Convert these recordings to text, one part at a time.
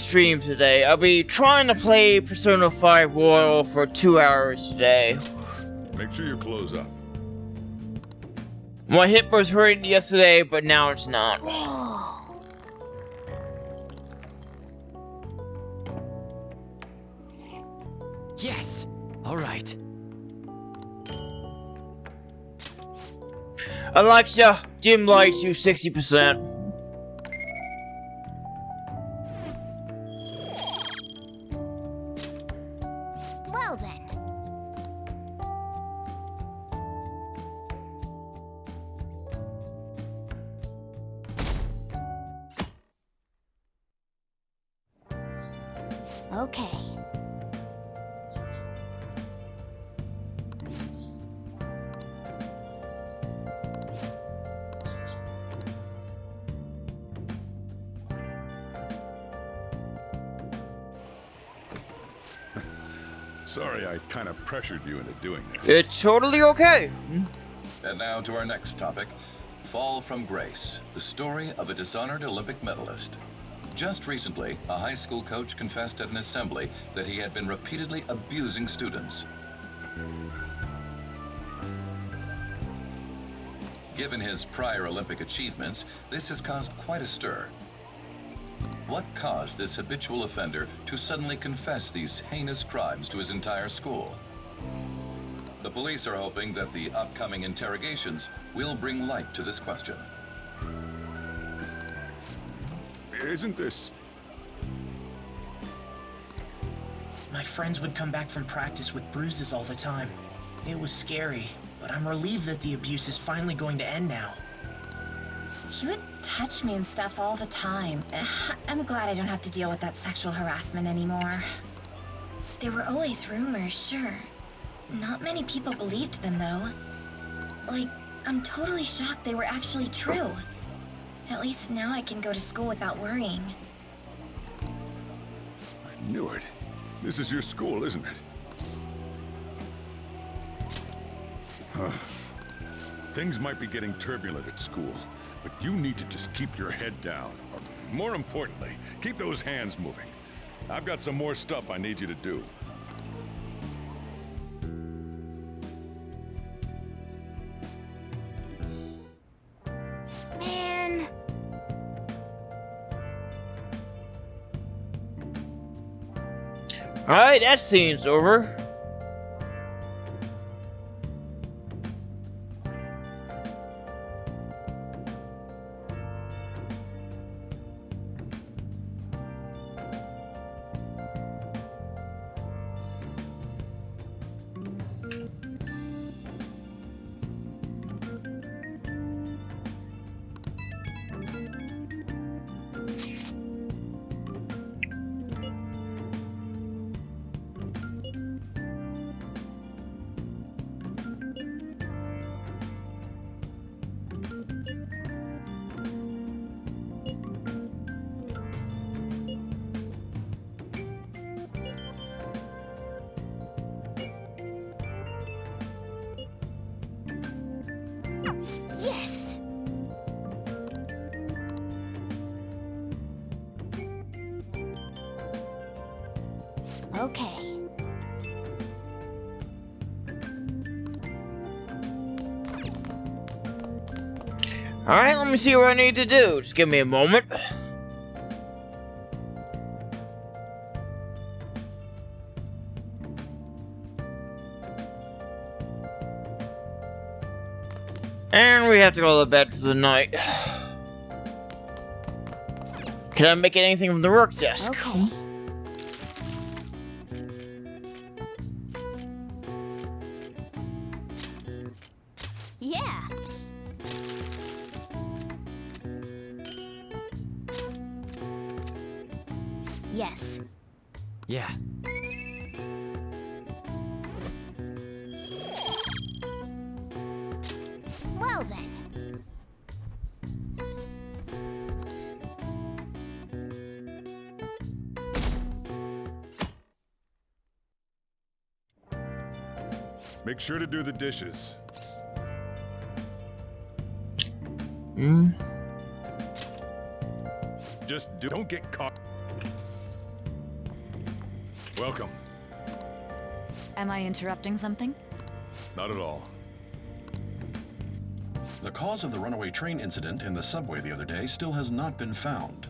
stream today. I'll be trying to play Persona 5 Royal for 2 hours today. Make sure your clothes up. My hip was hurting yesterday, but now it's not. Yes! Alright. Alexa, dim lights to 60%. Well then. Okay. Sorry I kind of pressured you into doing this. It's totally okay. And now to our next topic, Fall from Grace, the story of a dishonored Olympic medalist. Just recently, a high school coach confessed at an assembly that he had been repeatedly abusing students. Given his prior Olympic achievements, this has caused quite a stir. What caused this habitual offender to suddenly confess these heinous crimes to his entire school? The police are hoping that the upcoming interrogations will bring light to this question. Isn't this... My friends would come back from practice with bruises all the time. It was scary, but I'm relieved that the abuse is finally going to end now. He would touch me and stuff all the time. I'm glad I don't have to deal with that sexual harassment anymore. There were always rumors, sure. Not many people believed them, though. Like, I'm totally shocked they were actually true. At least now I can go to school without worrying. I knew it. This is your school, isn't it? Things might be getting turbulent at school, but you need to just keep your head down. Or, more importantly, keep those hands moving. I've got some more stuff I need you to do. Man. Alright, that scene's over. Yes! Okay. Alright, let me see what I need to do. Just give me a moment. And we have to go to bed for the night. Can I make anything from the work desk? Okay. Yeah. Yes. Yeah. Well then. Make sure to do the dishes. Hmm. Just don't get caught. Welcome. Am I interrupting something? Not at all. The cause of the runaway train incident in the subway the other day still has not been found.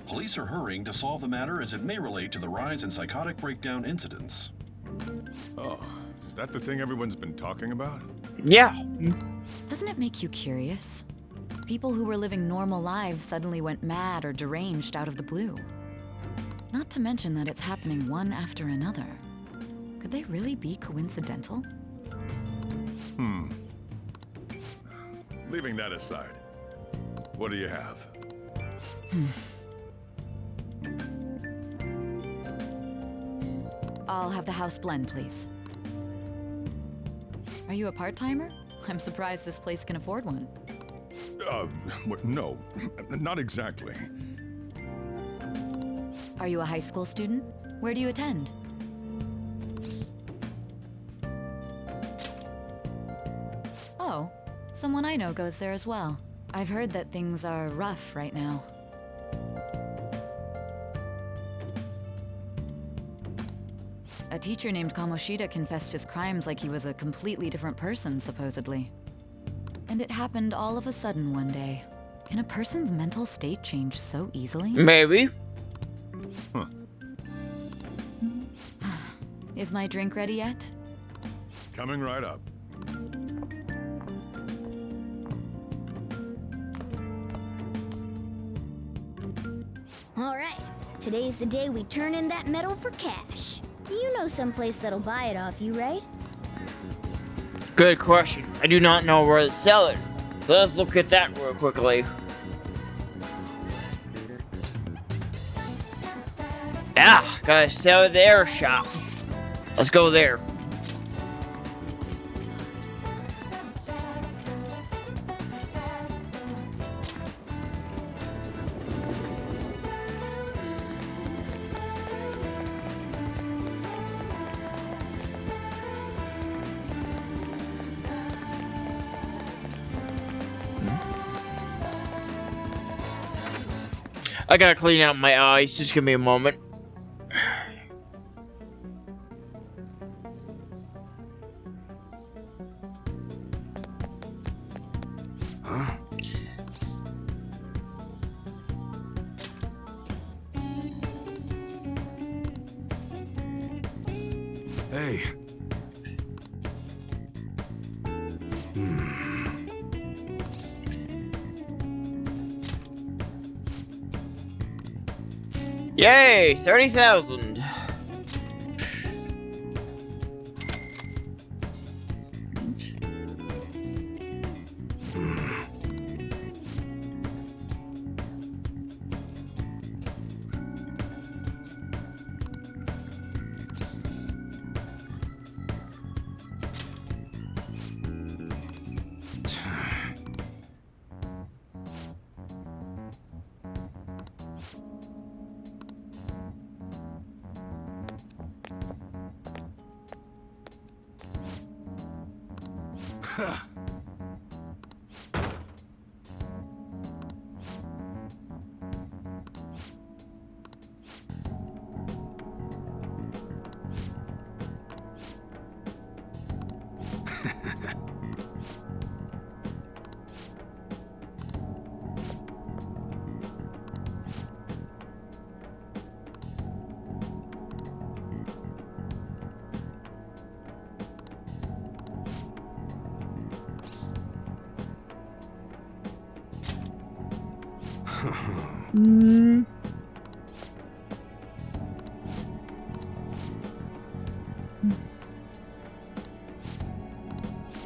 Police are hurrying to solve the matter as it may relate to the rise in psychotic breakdown incidents. Oh, is that the thing everyone's been talking about? Yeah. Doesn't it make you curious? People who were living normal lives suddenly went mad or deranged out of the blue. Not to mention that it's happening one after another. Could they really be coincidental? Leaving that aside, what do you have? I'll have the house blend, please. Are you a part-timer? I'm surprised this place can afford one. No, not exactly. Are you a high school student? Where do you attend? Oh, someone I know goes there as well. I've heard that things are rough right now. A teacher named Kamoshida confessed his crimes like he was a completely different person, supposedly. And it happened all of a sudden one day. Can a person's mental state change so easily? Maybe. Huh. Is my drink ready yet? Coming right up. All right. Today's the day we turn in that metal for cash. You know someplace that'll buy it off you, right? Good question. I do not know where to sell it. Let's look at that real quickly. Ah, gotta sell at the air shop. Let's go there. I gotta clean out my eyes. Just give me a moment. Hey. Yay! 30,000.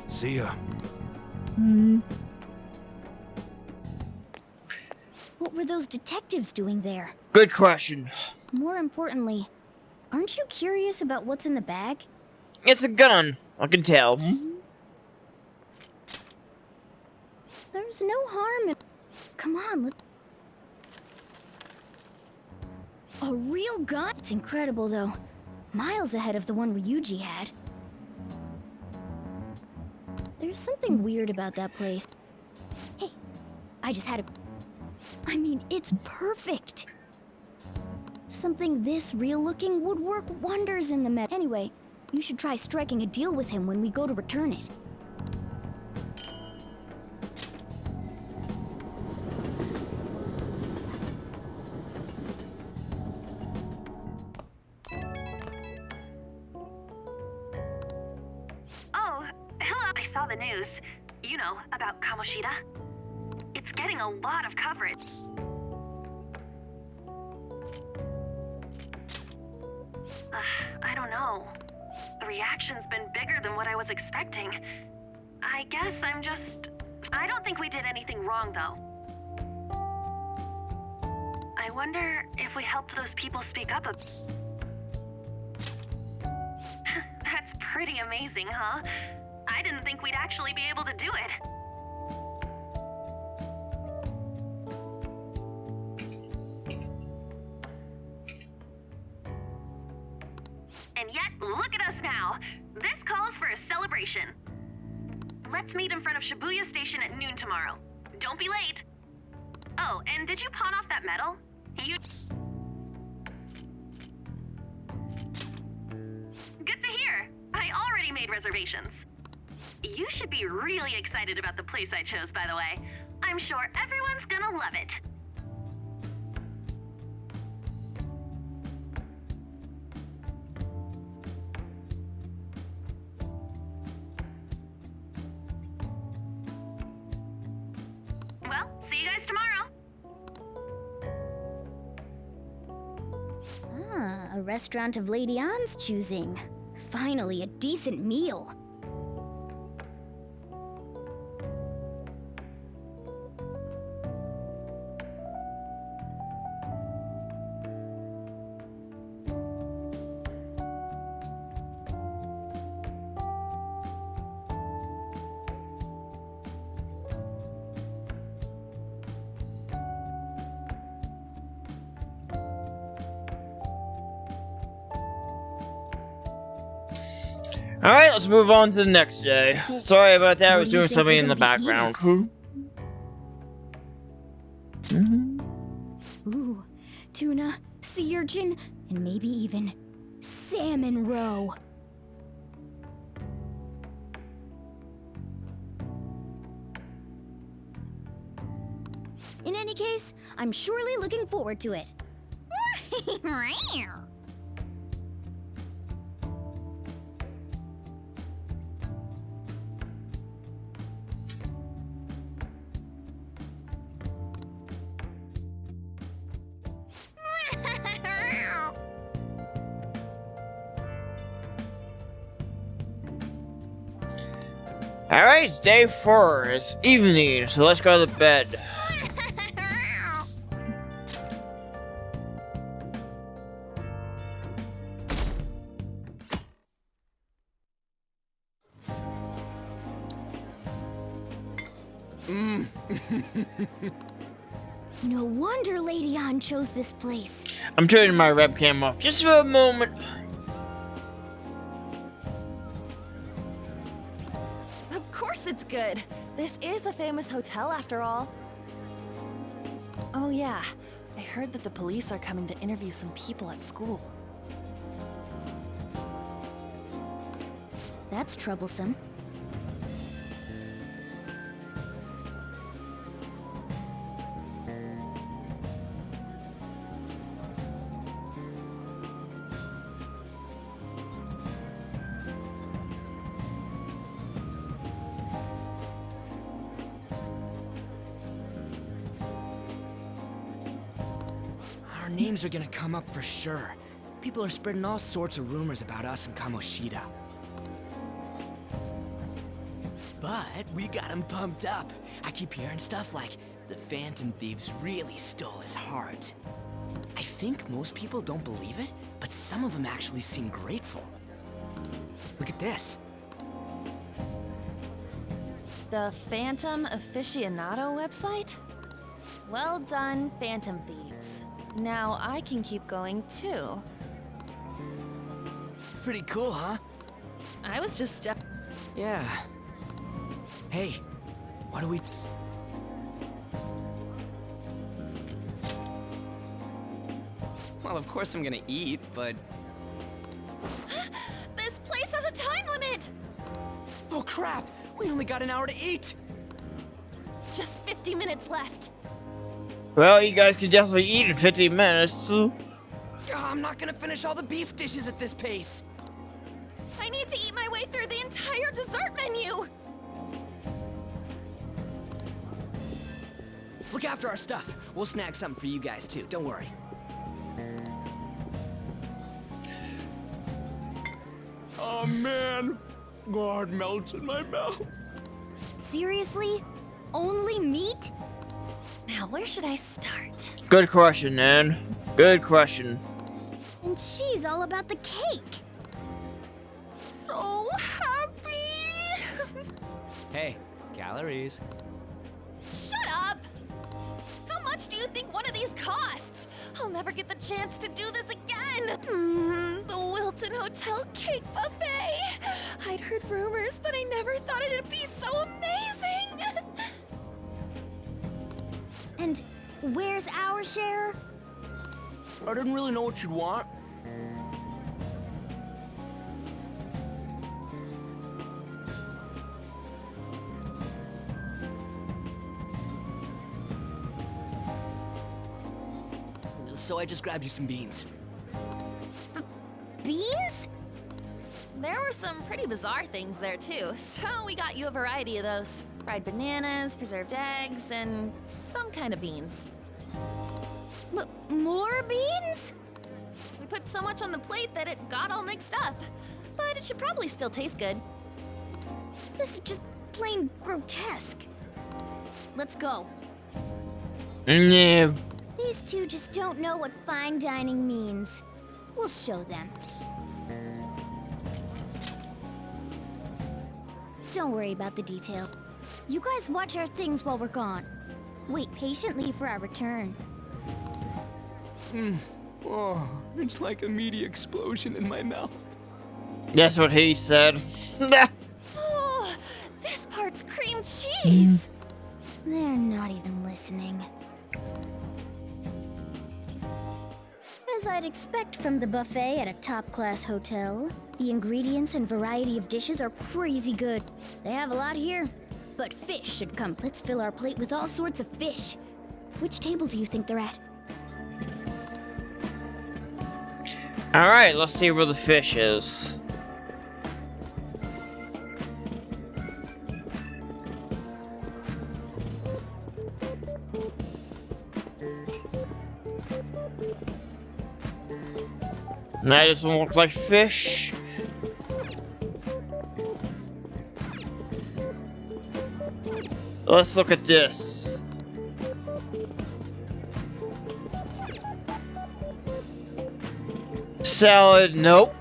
See ya. What were those detectives doing there? Good question. More importantly, aren't you curious about what's in the bag? It's a gun. I can tell. There's no harm in... Come on, let's... A real gun? It's incredible, though. Miles ahead of the one Ryuji had. There's something weird about that place. Hey, I just had a... I mean, it's perfect. Something this real-looking would work wonders in the metal. Anyway, you should try striking a deal with him when we go to return it. Oh, hello. I saw the news. You know, about Kamoshida. It's getting a lot of coverage. I don't know. The reaction's been bigger than what I was expecting. I guess I'm just... I don't think we did anything wrong, though. I wonder if we helped those people speak up a... That's pretty amazing, huh? I didn't think we'd actually be able to do it. And yet, look at us now. This calls for a celebration. Let's meet in front of Shibuya Station at noon tomorrow. Don't be late. Oh, and did you pawn off that medal? You... Good to hear. I already made reservations. You should be really excited about the place I chose, by the way. I'm sure everyone's gonna love it. Well, see you guys tomorrow. Ah, a restaurant of Lady Ann's choosing. Finally, a decent meal. Alright, let's move on to the next day. Sorry about that, I was What do you doing think something we're in the gonna be background. Ooh, tuna, sea urchin, and maybe even salmon roe. In any case, I'm surely looking forward to it. Alright, it's day 4. It's evening, so let's go to bed. No wonder Lady Ann chose this place. I'm turning my webcam off just for a moment. Of course it's good. This is a famous hotel after all. Oh yeah, I heard that the police are coming to interview some people at school. That's troublesome. Our names are gonna come up for sure. People are spreading all sorts of rumors about us and Kamoshida. But we got him pumped up. I keep hearing stuff like, the Phantom Thieves really stole his heart. I think most people don't believe it, but some of them actually seem grateful. Look at this. The Phantom Aficionado website? Well done, Phantom Thieves. Now I can keep going too. Pretty cool, huh? I was just... Yeah. Hey, what do we... Well, of course I'm gonna eat, but... This place has a time limit! Oh crap! We only got an hour to eat! Just 50 minutes left. Well, you guys can definitely eat in 15 minutes. I'm not gonna finish all the beef dishes at this pace! I need to eat my way through the entire dessert menu! Look after our stuff. We'll snag something for you guys too, don't worry. Oh man! God, melts in my mouth. Seriously? Only meat? Now, where should I start? Good question, Nan. Good question. And she's all about the cake. So happy! Hey, calories. Shut up! How much do you think one of these costs? I'll never get the chance to do this again! The Wilton Hotel Cake Buffet! I'd heard rumors, but I never thought it'd be so amazing! And where's our share? I didn't really know what you'd want. So I just grabbed you some beans. Beans? There were some pretty bizarre things there too, so we got you a variety of those. Fried bananas, preserved eggs, and some kind of beans. More beans? We put so much on the plate that it got all mixed up, but it should probably still taste good. This is just plain grotesque. Let's go. Yeah. These two just don't know what fine dining means. We'll show them. Don't worry about the detail. You guys watch our things while we're gone. Wait patiently for our return. Oh, it's like a meaty explosion in my mouth. That's what he said. Oh, this part's cream cheese! They're not even listening. As I'd expect from the buffet at a top-class hotel, the ingredients and variety of dishes are crazy good. They have a lot here, but fish should come. Let's fill our plate with all sorts of fish. Which table do you think they're at? Alright, let's see where the fish is. That doesn't look like fish. Let's look at this. Salad, nope.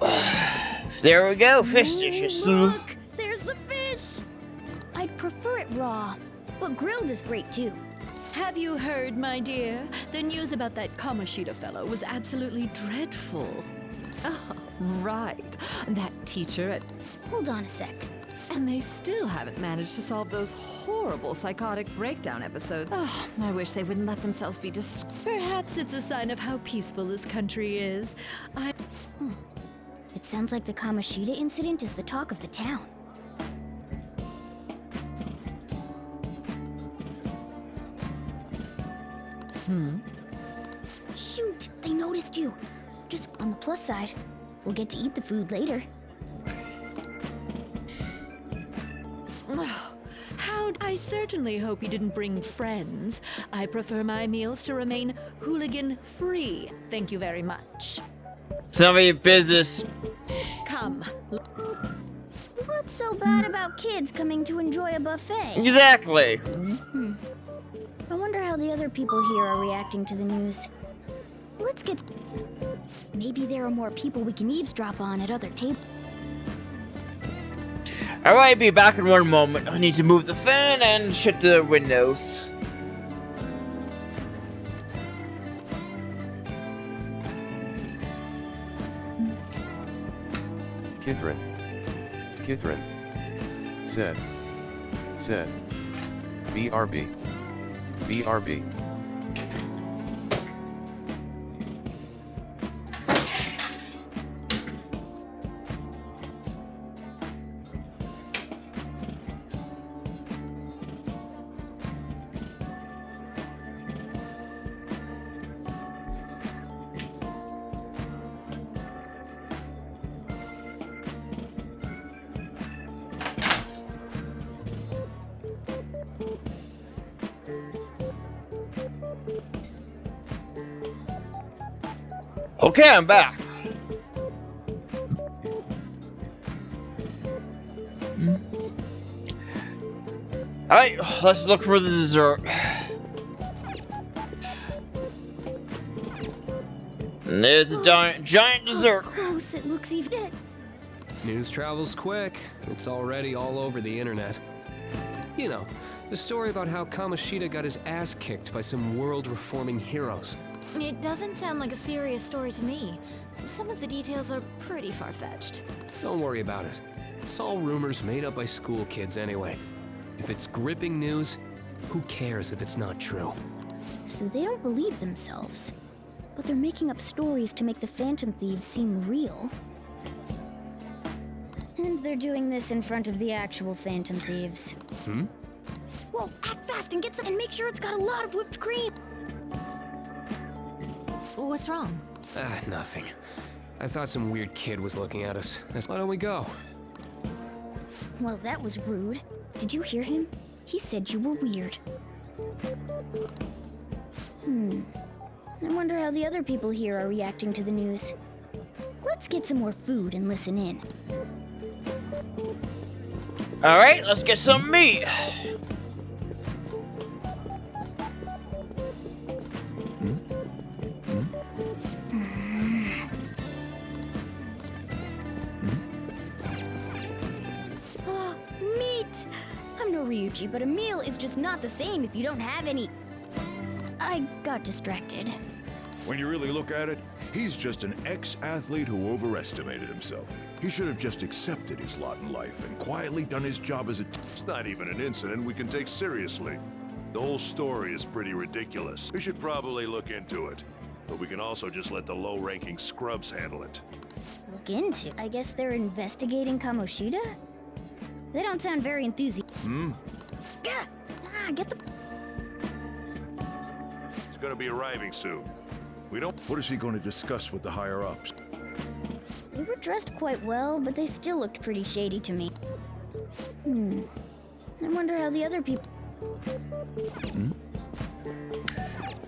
There we go, fish dishes. Look, there's the fish. I'd prefer it raw, but grilled is great too. Have you heard, my dear? The news about that Kamoshida fellow was absolutely dreadful. Oh, right. That teacher at... Hold on a sec. And they still haven't managed to solve those horrible psychotic breakdown episodes. Oh, I wish they wouldn't let themselves be Perhaps it's a sign of how peaceful this country is. It sounds like the Kamoshida incident is the talk of the town. Shoot, they noticed you. Just on the plus side, we'll get to eat the food later. I certainly hope you didn't bring friends. I prefer my meals to remain hooligan-free. Thank you very much. It's none of your business. Come. What's so bad about kids coming to enjoy a buffet? Exactly. I wonder how the other people here are reacting to the news. Let's get... Maybe there are more people we can eavesdrop on at other tables. Alright, be back in one moment. I need to move the fan and shut the windows. Kithrin. Said. BRB. Okay, I'm back. Alright, let's look for the dessert. And there's a giant dessert. Close, it looks even. News travels quick. It's already all over the internet. You know, the story about how Kamoshida got his ass kicked by some world-reforming heroes. It doesn't sound like a serious story to me. Some of the details are pretty far-fetched. Don't worry about it. It's all rumors made up by school kids anyway. If it's gripping news, who cares if it's not true? So they don't believe themselves. But they're making up stories to make the Phantom Thieves seem real. And they're doing this in front of the actual Phantom Thieves. Hmm? Whoa, act fast and get some and make sure it's got a lot of whipped cream. What's wrong? Nothing. I thought some weird kid was looking at us. Why don't we go? Well, that was rude. Did you hear him? He said you were weird. I wonder how the other people here are reacting to the news. Let's get some more food and listen in. Alright, let's get some meat. Oh, meat! I'm no Ryuji, but a meal is just not the same if you don't have any. I got distracted. When you really look at it, he's just an ex-athlete who overestimated himself. He should have just accepted his lot in life and quietly done his job as a... It's not even an incident we can take seriously. The whole story is pretty ridiculous. We should probably look into it. But we can also just let the low-ranking scrubs handle it. Look into? I guess they're investigating Kamoshida? They don't sound very enthusiastic. Gah! Get the... He's gonna be arriving soon. We don't... What is he going to discuss with the higher-ups? They were dressed quite well, but they still looked pretty shady to me. I wonder how the other people...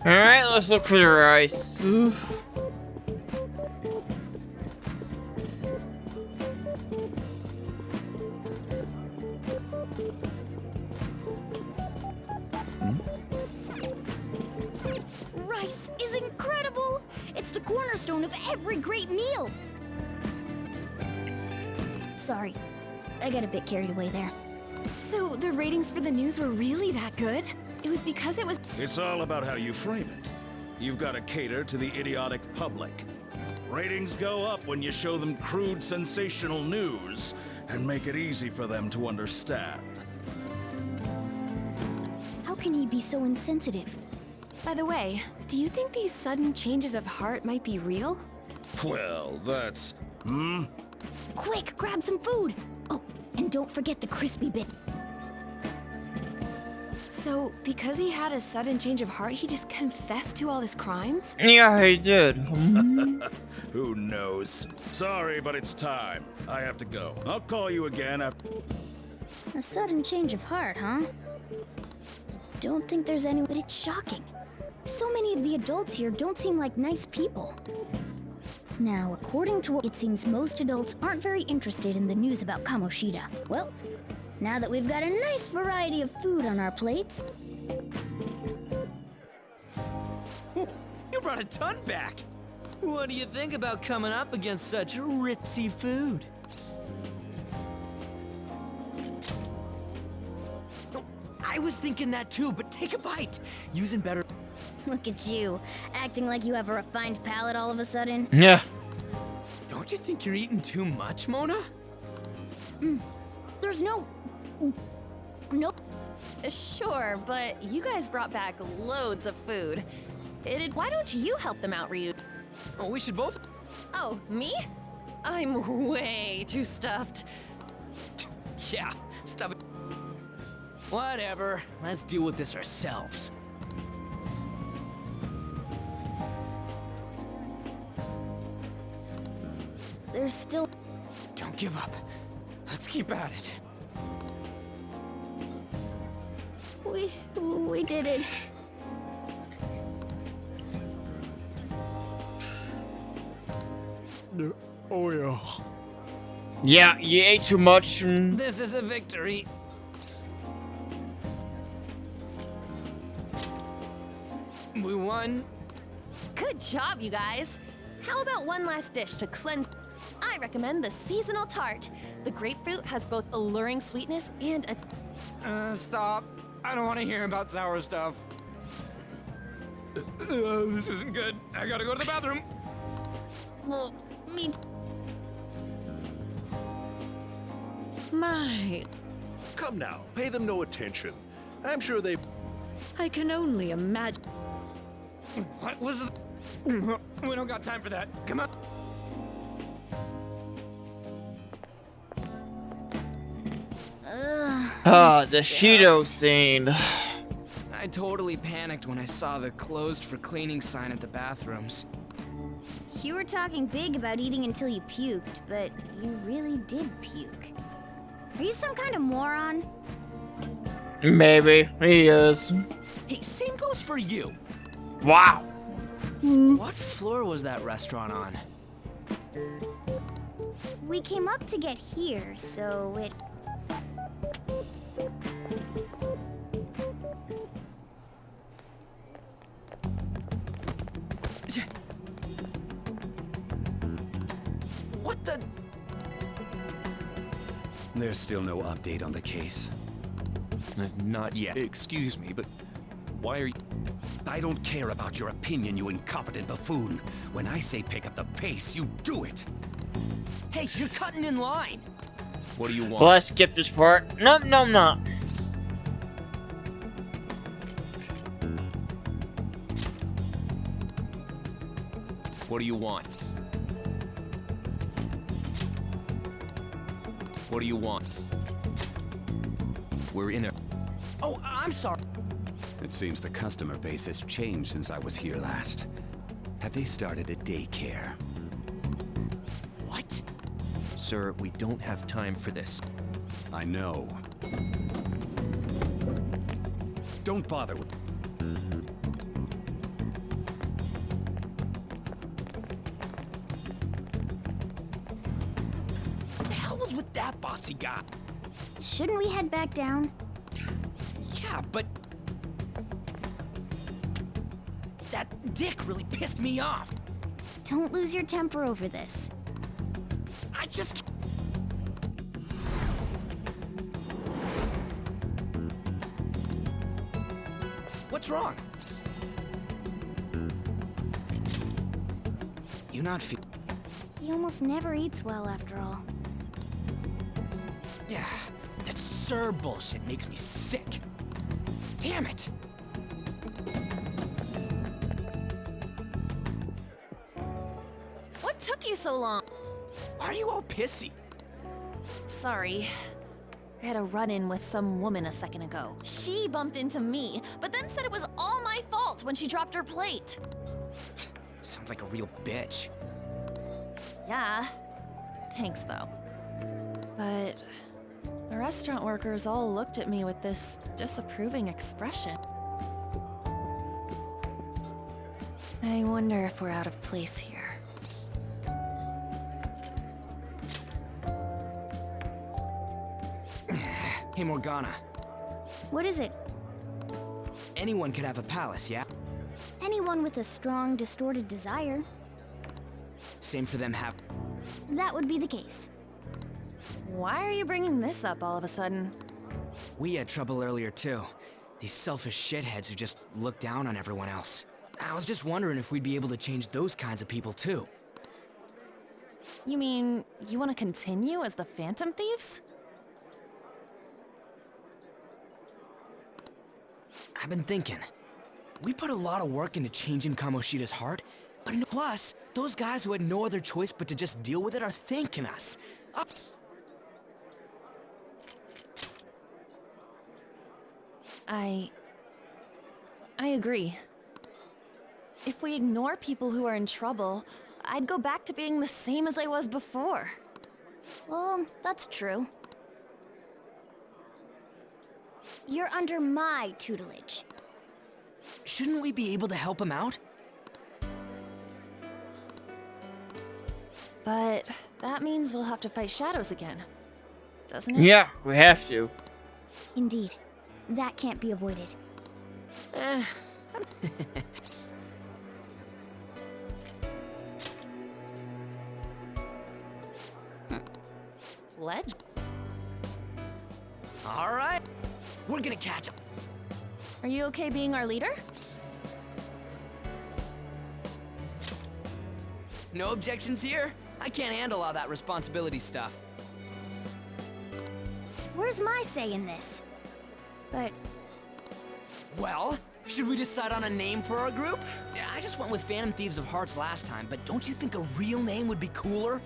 Alright, let's look for the rice. Rice is incredible! It's the cornerstone of every great meal! Sorry, I got a bit carried away there. So the ratings for the news were really that good? It was because it was... It's all about how you frame it. You've got to cater to the idiotic public. Ratings go up when you show them crude, sensational news and make it easy for them to understand. How can he be so insensitive? By the way, do you think these sudden changes of heart might be real? Well, that's... Quick, grab some food! Oh, and don't forget the crispy bit. So, because he had a sudden change of heart, he just confessed to all his crimes? Yeah, he did. Who knows? Sorry, but it's time. I have to go. I'll call you again after... A sudden change of heart, huh? Don't think there's any... But it's shocking. So many of the adults here don't seem like nice people. Now, according to what it seems, most adults aren't very interested in the news about Kamoshida. Well, now that we've got a nice variety of food on our plates... You brought a ton back! What do you think about coming up against such ritzy food? I was thinking that too, but take a bite! Using better... Look at you, acting like you have a refined palate all of a sudden. Yeah. Don't you think you're eating too much, Mona? There's no... Sure, but you guys brought back loads of food. Why don't you help them out, Ryu? Oh, we should both... Oh, me? I'm way too stuffed. Yeah, stuff it. Whatever, let's deal with this ourselves. There's still... Don't give up. Let's keep at it. We did it. Oh, yeah. Yeah, you ate too much. This is a victory. We won. Good job, you guys. How about one last dish to cleanse? I recommend the seasonal tart. The grapefruit has both alluring sweetness and a... Stop. I don't want to hear about sour stuff. This isn't good. I gotta go to the bathroom. Well, me... My, Come now, pay them no attention. I'm sure they... I can only imagine. What was... We don't got time for that. Come on. The Shido scene. I totally panicked when I saw the closed for cleaning sign at the bathrooms. You were talking big about eating until you puked, but you really did puke. Are you some kind of moron? Maybe. He is. Hey, same goes for you. Wow. What floor was that restaurant on? We came up to get here, so it... What the... There's still no update on the case. Not yet. Excuse me, but why are you... I don't care about your opinion, you incompetent buffoon. When I say pick up the pace, you do it. Hey, you're cutting in line. What do you want? Well, I skipped this part. No. What do you want? What do you want? We're in a... Oh, I'm sorry. It seems the customer base has changed since I was here last. Have they started a daycare? What? Sir, we don't have time for this. I know. Don't bother with... What the hell was with that bossy guy? Shouldn't we head back down? Yeah, but... That dick really pissed me off. Don't lose your temper over this. I just... What's wrong? You not feel... He almost never eats well after all. Yeah, that sir bullshit makes me sick. Damn it! What took you so long? Why are you all pissy? Sorry. I had a run-in with some woman a second ago. She bumped into me, but then said it was all my fault when she dropped her plate. Sounds like a real bitch. Yeah. Thanks, though. But the restaurant workers all looked at me with this disapproving expression. I wonder if we're out of place here. Hey, Morgana. What is it? Anyone could have a palace, yeah? Anyone with a strong, distorted desire. Same for them have... That would be the case. Why are you bringing this up all of a sudden? We had trouble earlier, too. These selfish shitheads who just look down on everyone else. I was just wondering if we'd be able to change those kinds of people, too. You mean, you want to continue as the Phantom Thieves? I've been thinking. We put a lot of work into changing Kamoshida's heart, but plus, those guys who had no other choice but to just deal with it are thanking us. I agree. If we ignore people who are in trouble, I'd go back to being the same as I was before. Well, that's true. You're under my tutelage. Shouldn't we be able to help him out? But that means we'll have to fight shadows again, doesn't it? Yeah, we have to. Indeed. That can't be avoided. Ledge? All right. We're gonna catch up. Are you okay being our leader? No objections here? I can't handle all that responsibility stuff. Where's my say in this? But Well, should we decide on a name for our group? Yeah, I just went with Phantom Thieves of Hearts last time, but don't you think a real name would be cooler?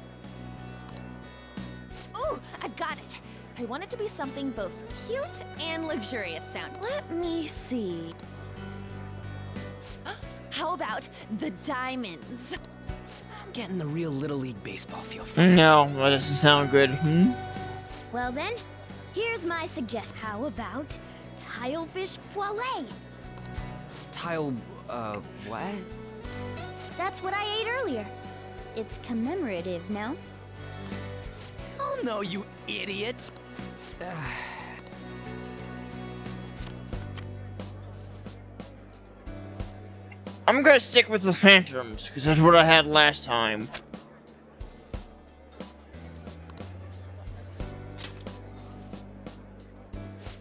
Ooh, I've got it. I want it to be something both cute and luxurious sound. Let me see. How about the Diamonds? I'm getting the real Little League Baseball feel for it. No, that doesn't sound good. well then, here's my suggestion. How about Tilefish Poêlée? What? That's what I ate earlier. It's commemorative, no? Oh no, you idiot! I'm gonna stick with the Phantoms, because that's what I had last time.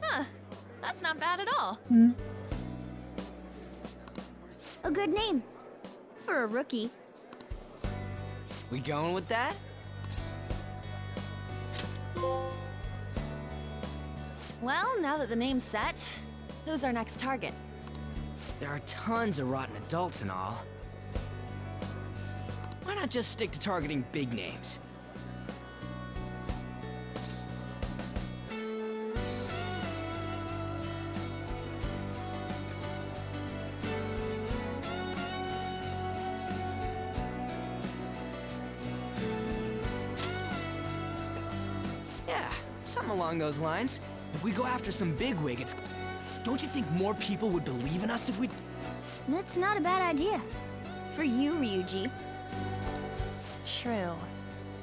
Huh, that's not bad at all. A good name. For a rookie. We going with that? Well, now that the name's set, who's our next target? There are tons of rotten adults and all. Why not just stick to targeting big names? Yeah, something along those lines. If we go after some bigwig, it's... Don't you think more people would believe in us if we... That's not a bad idea. For you, Ryuji. True.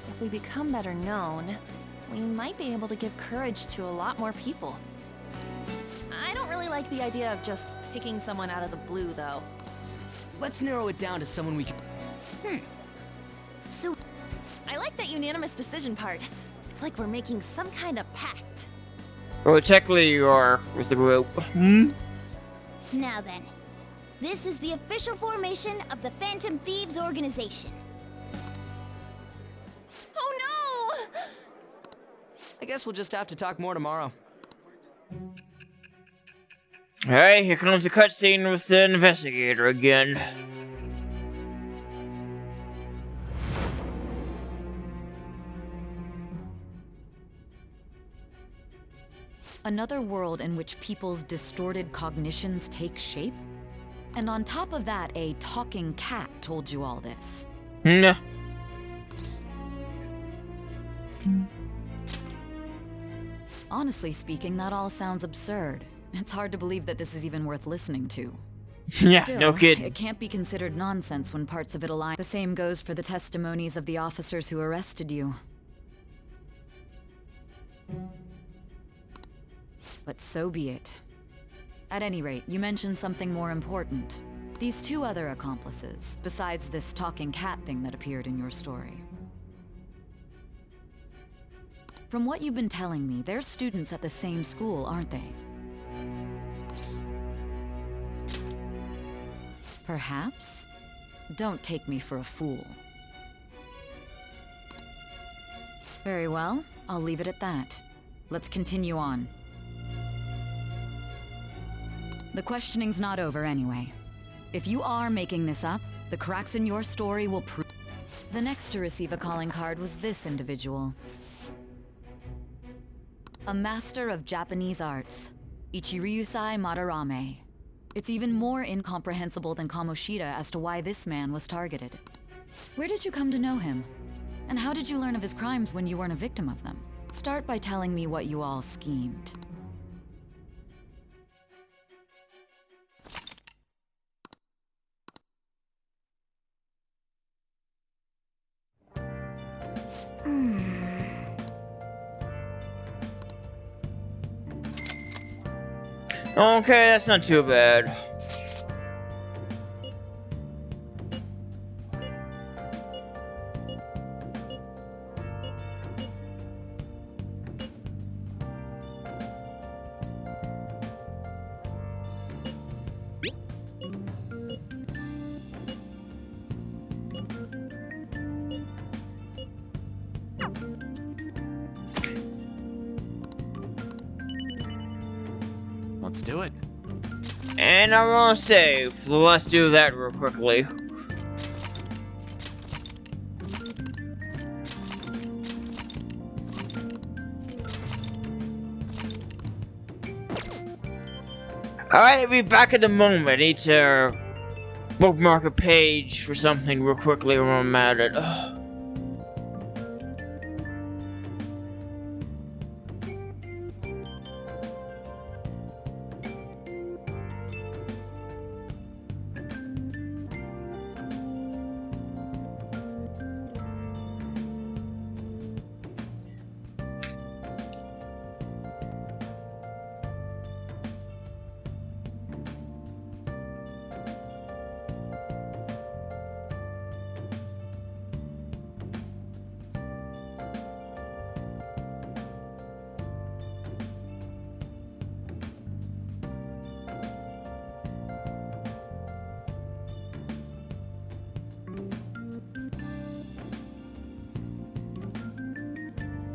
If we become better known, we might be able to give courage to a lot more people. I don't really like the idea of just picking someone out of the blue, though. Let's narrow it down to someone we can... So... I like that unanimous decision part. It's like we're making some kind of pact. Well, technically you are with the group. Now then, this is the official formation of the Phantom Thieves organization. Oh no! I guess we'll just have to talk more tomorrow. Alright, here comes the cutscene with the investigator again. Another world in which people's distorted cognitions take shape? And on top of that, a talking cat told you all this. No. Honestly speaking, that all sounds absurd. It's hard to believe that this is even worth listening to. Yeah, Still, no kidding. it can't be considered nonsense when parts of it align. The same goes for the testimonies of the officers who arrested you. But so be it. At any rate, you mentioned something more important. These two other accomplices, besides this talking cat thing that appeared in your story. From what you've been telling me, they're students at the same school, aren't they? Perhaps? Don't take me for a fool. Very well, I'll leave it at that. Let's continue on. The questioning's not over anyway. If you are making this up, the cracks in your story will prove... The next to receive a calling card was this individual. A master of Japanese arts, Ichiryusai Madarame. It's even more incomprehensible than Kamoshida as to why this man was targeted. Where did you come to know him? And how did you learn of his crimes when you weren't a victim of them? Start by telling me what you all schemed. Okay, that's not too bad. Let's do it. And I'm gonna save, so let's do that real quickly. Alright, I'll be back in a moment. I need to bookmark a page for something real quickly when I'm at it.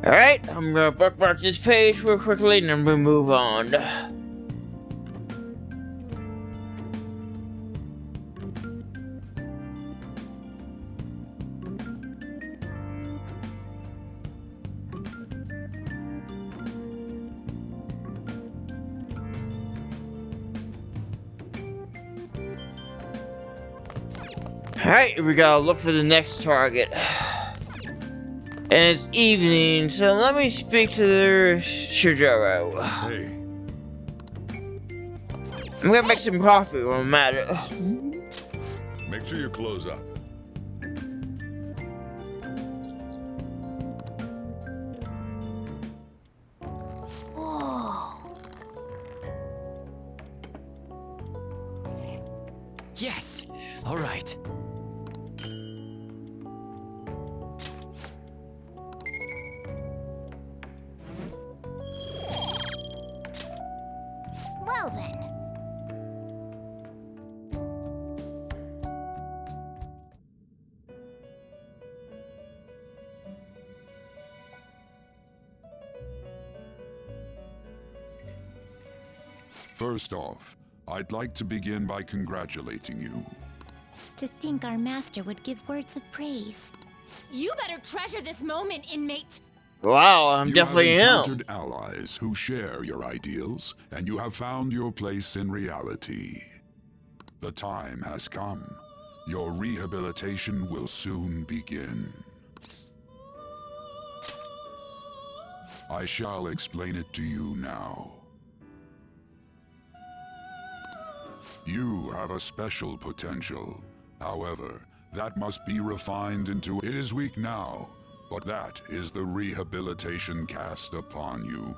Alright, I'm gonna bookmark this page real quickly and then we move on. Alright, we gotta look for the next target. And it's evening, so let me speak to the Shijiro. Hey. I'm gonna make some coffee when I'm at it. Make sure you close up. Whoa. Yes! All right. Well then. First off, I'd like to begin by congratulating you. To think our master would give words of praise. You better treasure this moment, inmate. Wow, I'm definitely You have him. encountered allies who share your ideals, and you have found your place in reality. The time has come. Your rehabilitation will soon begin. I shall explain it to you now. You have a special potential. However, that must be refined into it is weak now, but that is the rehabilitation cast upon you.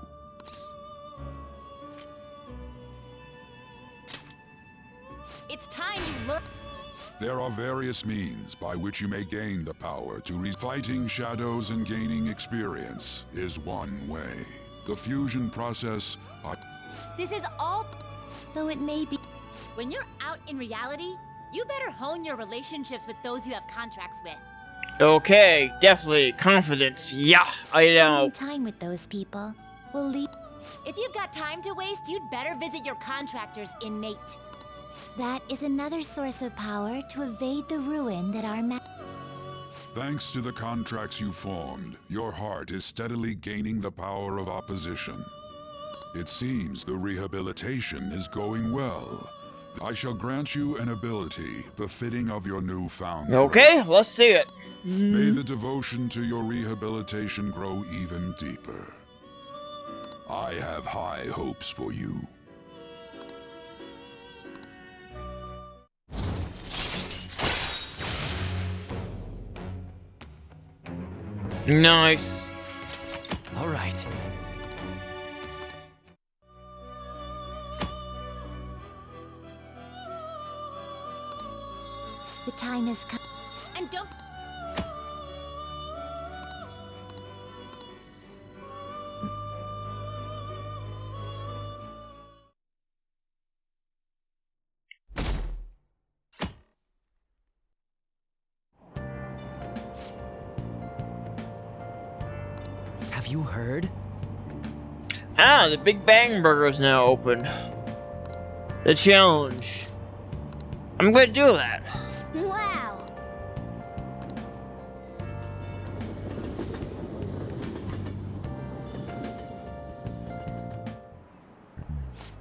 It's time you learn. There are various means by which you may gain the power to fighting shadows and gaining experience is one way. The fusion process... This is all. Though it may be. When you're out in reality, you better hone your relationships with those you have contracts with. Okay, definitely. Confidence. Yeah, I know. Spending time with those people will lead. If you've got time to waste, you'd better visit your contractors, inmate. That is another source of power to evade the ruin that our Thanks to the contracts you formed, your heart is steadily gaining the power of opposition. It seems the rehabilitation is going well. I shall grant you an ability befitting of your newfound Okay, growth. let's see it. May the devotion to your rehabilitation grow even deeper. I have high hopes for you. Nice. All right. The time has come. And don't. Have you heard? Ah, the Big Bang Burger is now open. The challenge. I'm gonna do that. Wow.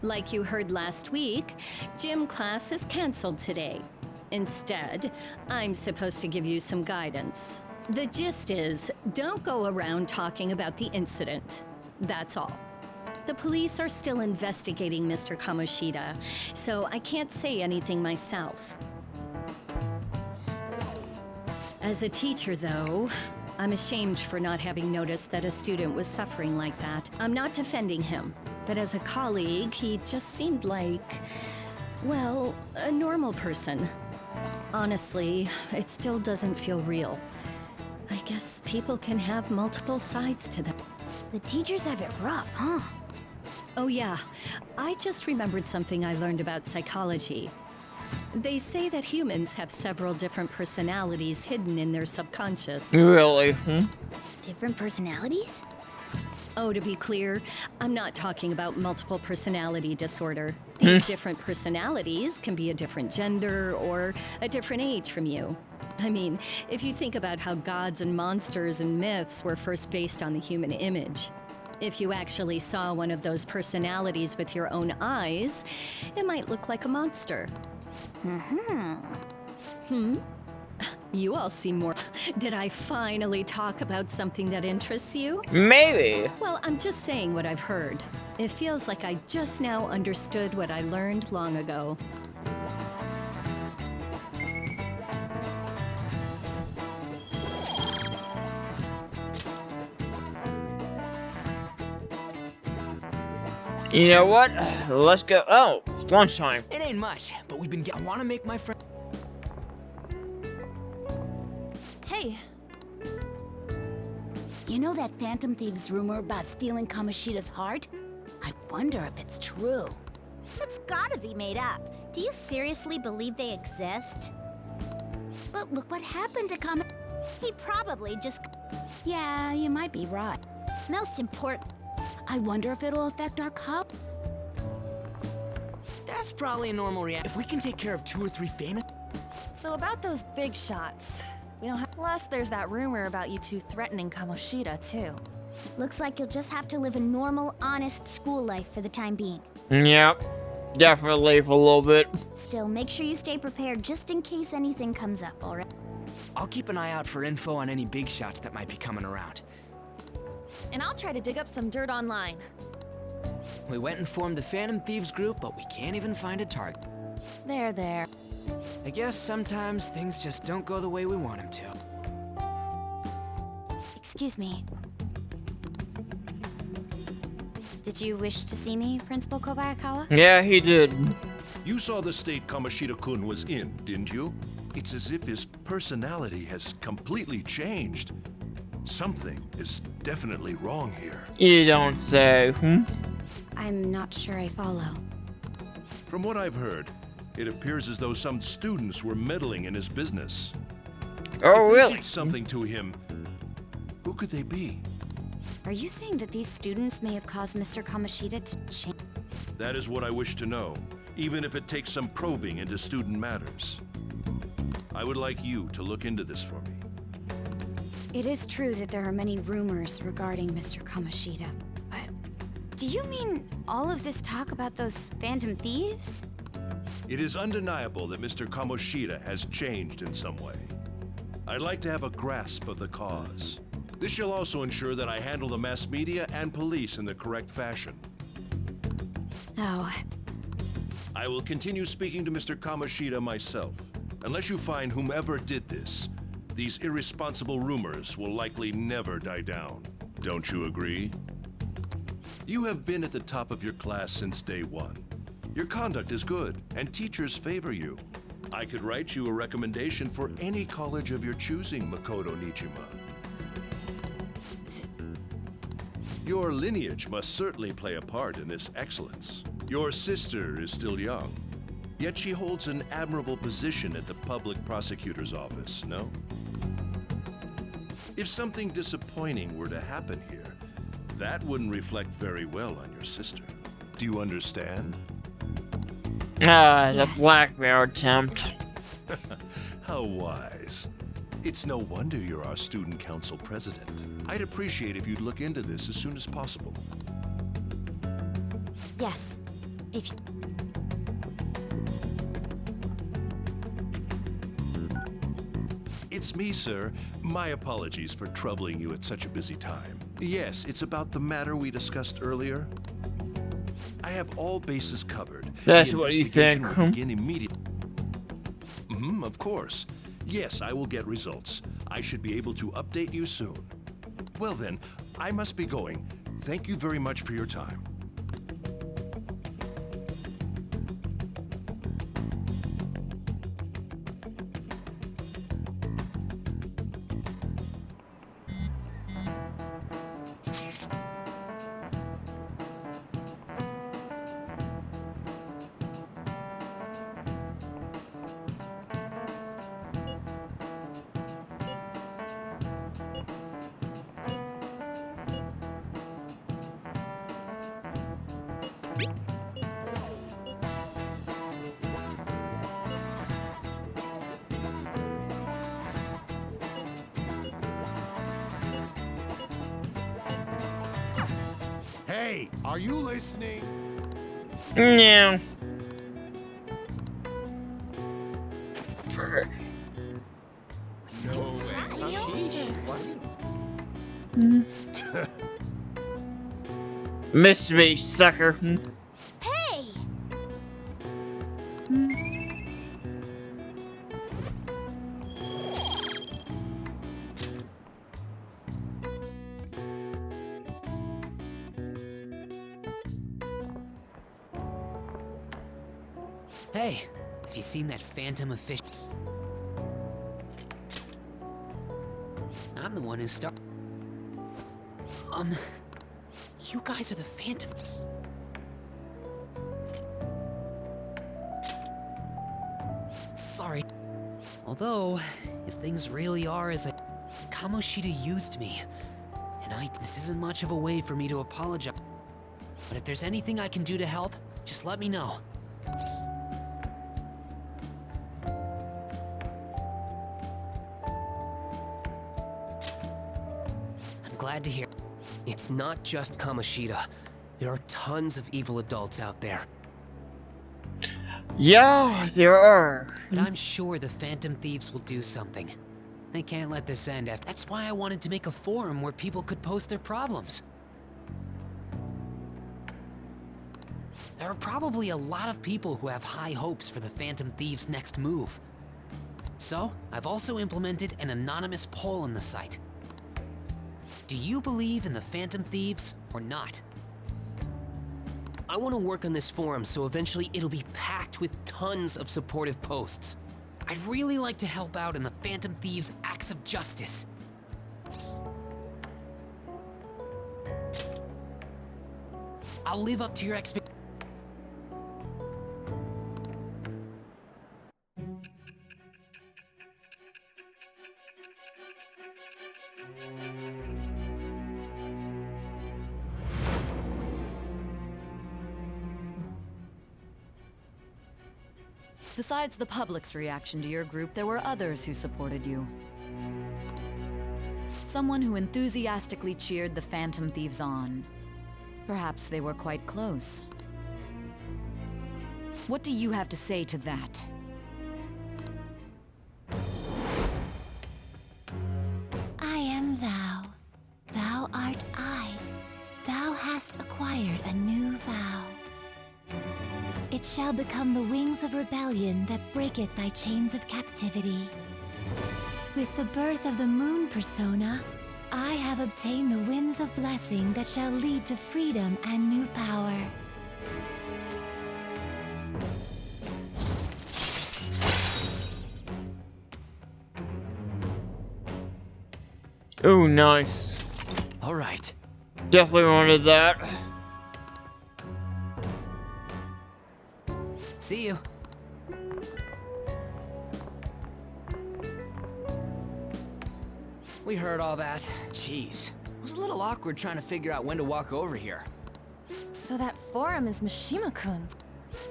Like you heard last week, gym class is canceled today. Instead, I'm supposed to give you some guidance. The gist is, don't go around talking about the incident. That's all. The police are still investigating Mr. Kamoshida, so I can't say anything myself. As a teacher, though, I'm ashamed for not having noticed that a student was suffering like that. I'm not defending him, but as a colleague, he just seemed like, well, a normal person. Honestly, it still doesn't feel real. I guess people can have multiple sides to them. The teachers have it rough, huh? Oh yeah, I just remembered something I learned about psychology. They say that humans have several different personalities hidden in their subconscious. Really? Different personalities? Oh, to be clear, I'm not talking about multiple personality disorder. These different personalities can be a different gender or a different age from you. I mean, if you think about how gods and monsters and myths were first based on the human image, if you actually saw one of those personalities with your own eyes, it might look like a monster. You all seem more... Did I finally talk about something that interests you? Maybe. Well, I'm just saying what I've heard. It feels like I just now understood what I learned long ago. You know what? Let's go. Oh, it's lunchtime. It ain't much, but we've been. I want to make my friend. Hey. You know that Phantom Thieves rumor about stealing Kamoshida's heart? I wonder if it's true. It's gotta be made up. Do you seriously believe they exist? But look what happened to Kamo... He probably just... Yeah, you might be right. Most important... I wonder if it'll affect our cop. That's probably a normal reaction. If we can take care of 2 or 3 famous... So about those big shots, we don't have... Plus, there's that rumor about you two threatening Kamoshida, too. Looks like you'll just have to live a normal, honest school life for the time being. Yep. Definitely for a little bit. Still, make sure you stay prepared just in case anything comes up, alright? I'll keep an eye out for info on any big shots that might be coming around. And I'll try to dig up some dirt online. We went and formed the Phantom Thieves group, but we can't even find a target. There. I guess sometimes things just don't go the way we want them to. Excuse me. Did you wish to see me, Principal Kobayakawa? Yeah, he did. You saw the state Kamoshida-kun was in, didn't you? It's as if his personality has completely changed. Something is definitely wrong here. You don't say. I'm not sure I follow. From what I've heard, it appears as though some students were meddling in his business. Oh, if they really? did something to him, who could they be? Are you saying that these students may have caused Mr. Kamoshida to change? That is what I wish to know, even if it takes some probing into student matters. I would like you to look into this for me. It is true that there are many rumors regarding Mr. Kamoshida, but do you mean all of this talk about those Phantom Thieves? It is undeniable that Mr. Kamoshida has changed in some way. I'd like to have a grasp of the cause. This shall also ensure that I handle the mass media and police in the correct fashion. Oh. I will continue speaking to Mr. Kamoshida myself. Unless you find whomever did this, These irresponsible rumors will likely never die down. Don't you agree? You have been at the top of your class since day one. Your conduct is good, and teachers favor you. I could write you a recommendation for any college of your choosing, Makoto Nijima. Your lineage must certainly play a part in this excellence. Your sister is still young, yet she holds an admirable position at the public prosecutor's office, no? If something disappointing were to happen here, that wouldn't reflect very well on your sister. Do you understand? Ah, the blackmail attempt. How wise. It's no wonder you're our student council president. I'd appreciate if you'd look into this as soon as possible. Yes. If It's me, sir. My apologies for troubling you at such a busy time. Yes, it's about the matter we discussed earlier. I have all bases covered. That's The what you think, investigation will begin immediately. Of course. Yes, I will get results. I should be able to update you soon. Well then, I must be going. Thank you very much for your time. Hey, are you listening? No. No Miss me, sucker. Hey! Hey, have you seen that phantom official? I'm the one who started. You guys are the phantoms. Sorry. Although, if things really are as Kamoshida used me, and this isn't much of a way for me to apologize. But if there's anything I can do to help, just let me know. I'm glad to hear. It's not just Kamoshida. There are tons of evil adults out there. Yeah, there are. But I'm sure the Phantom Thieves will do something. They can't let this end after. That's why I wanted to make a forum where people could post their problems. There are probably a lot of people who have high hopes for the Phantom Thieves' next move. So, I've also implemented an anonymous poll on the site. Do you believe in the Phantom Thieves or not? I want to work on this forum so eventually it'll be packed with tons of supportive posts. I'd really like to help out in the Phantom Thieves' acts of justice. I'll live up to your expectations. Besides the public's reaction to your group, there were others who supported you. Someone who enthusiastically cheered the Phantom Thieves on. Perhaps they were quite close. What do you have to say to that? I am thou. Thou art I. Thou hast acquired a new vow. It shall become the wings of rebellion that breaketh thy chains of captivity. With the birth of the moon persona, I have obtained the winds of blessing that shall lead to freedom and new power. Oh, nice. All right. Definitely wanted that. See you. We heard all that. Jeez. It was a little awkward trying to figure out when to walk over here. So that forum is Mishima-kun.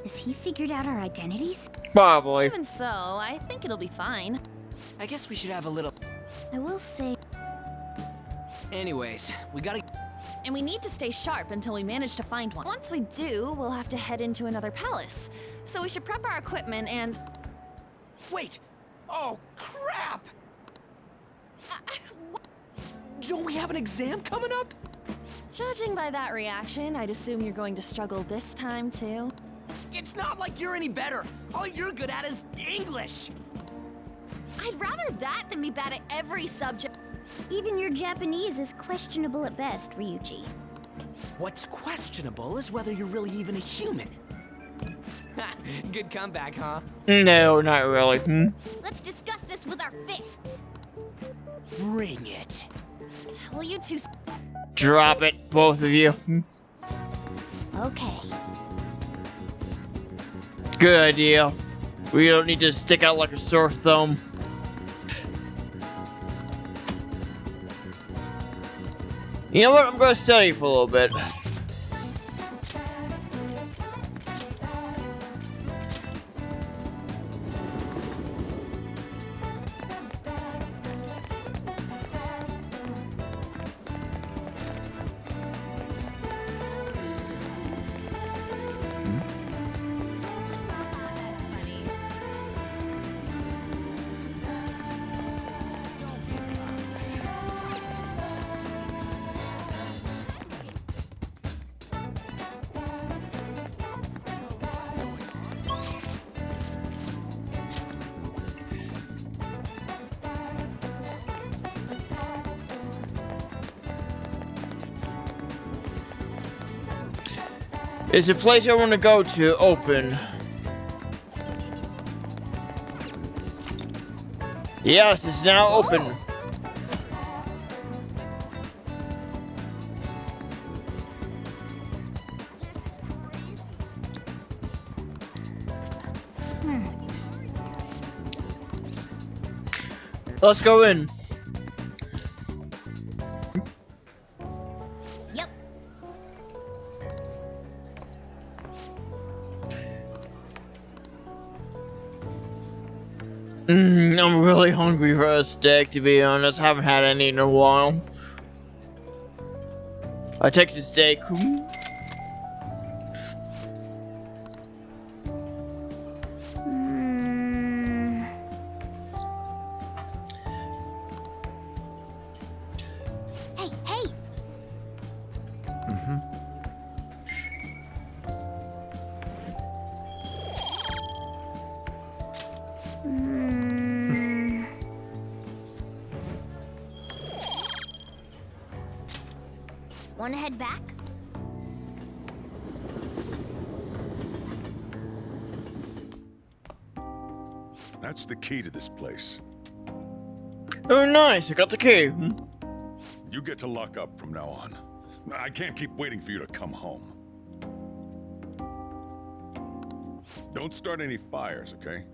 Has he figured out our identities? Probably. Even so, I think it'll be fine. I guess we should have a little... I will say... Anyways, we gotta... And we need to stay sharp until we manage to find one. Once we do, we'll have to head into another palace. So we should prep our equipment and... Wait! Oh, crap! Don't we have an exam coming up? Judging by that reaction, I'd assume you're going to struggle this time, too. It's not like you're any better. All you're good at is English. I'd rather that than be bad at every subject. Even your Japanese is questionable at best, Ryuji. What's questionable is whether you're really even a human. Good comeback, huh? No, not really. Let's discuss this with our fists. Bring it. Will you two... Drop it, both of you. Okay. Good idea. We don't need to stick out like a sore thumb. You know what? I'm going to study for a little bit. Is the place I want to go to open? Yes, it's now open. Let's go in. Yep. I'm really hungry for a steak, to be honest. Haven't had any in a while. I take the steak. Hey, hey! Wanna head back? That's the key to this place. Oh, nice. I got the key. You get to lock up from now on. I can't keep waiting for you to come home. Don't start any fires, okay?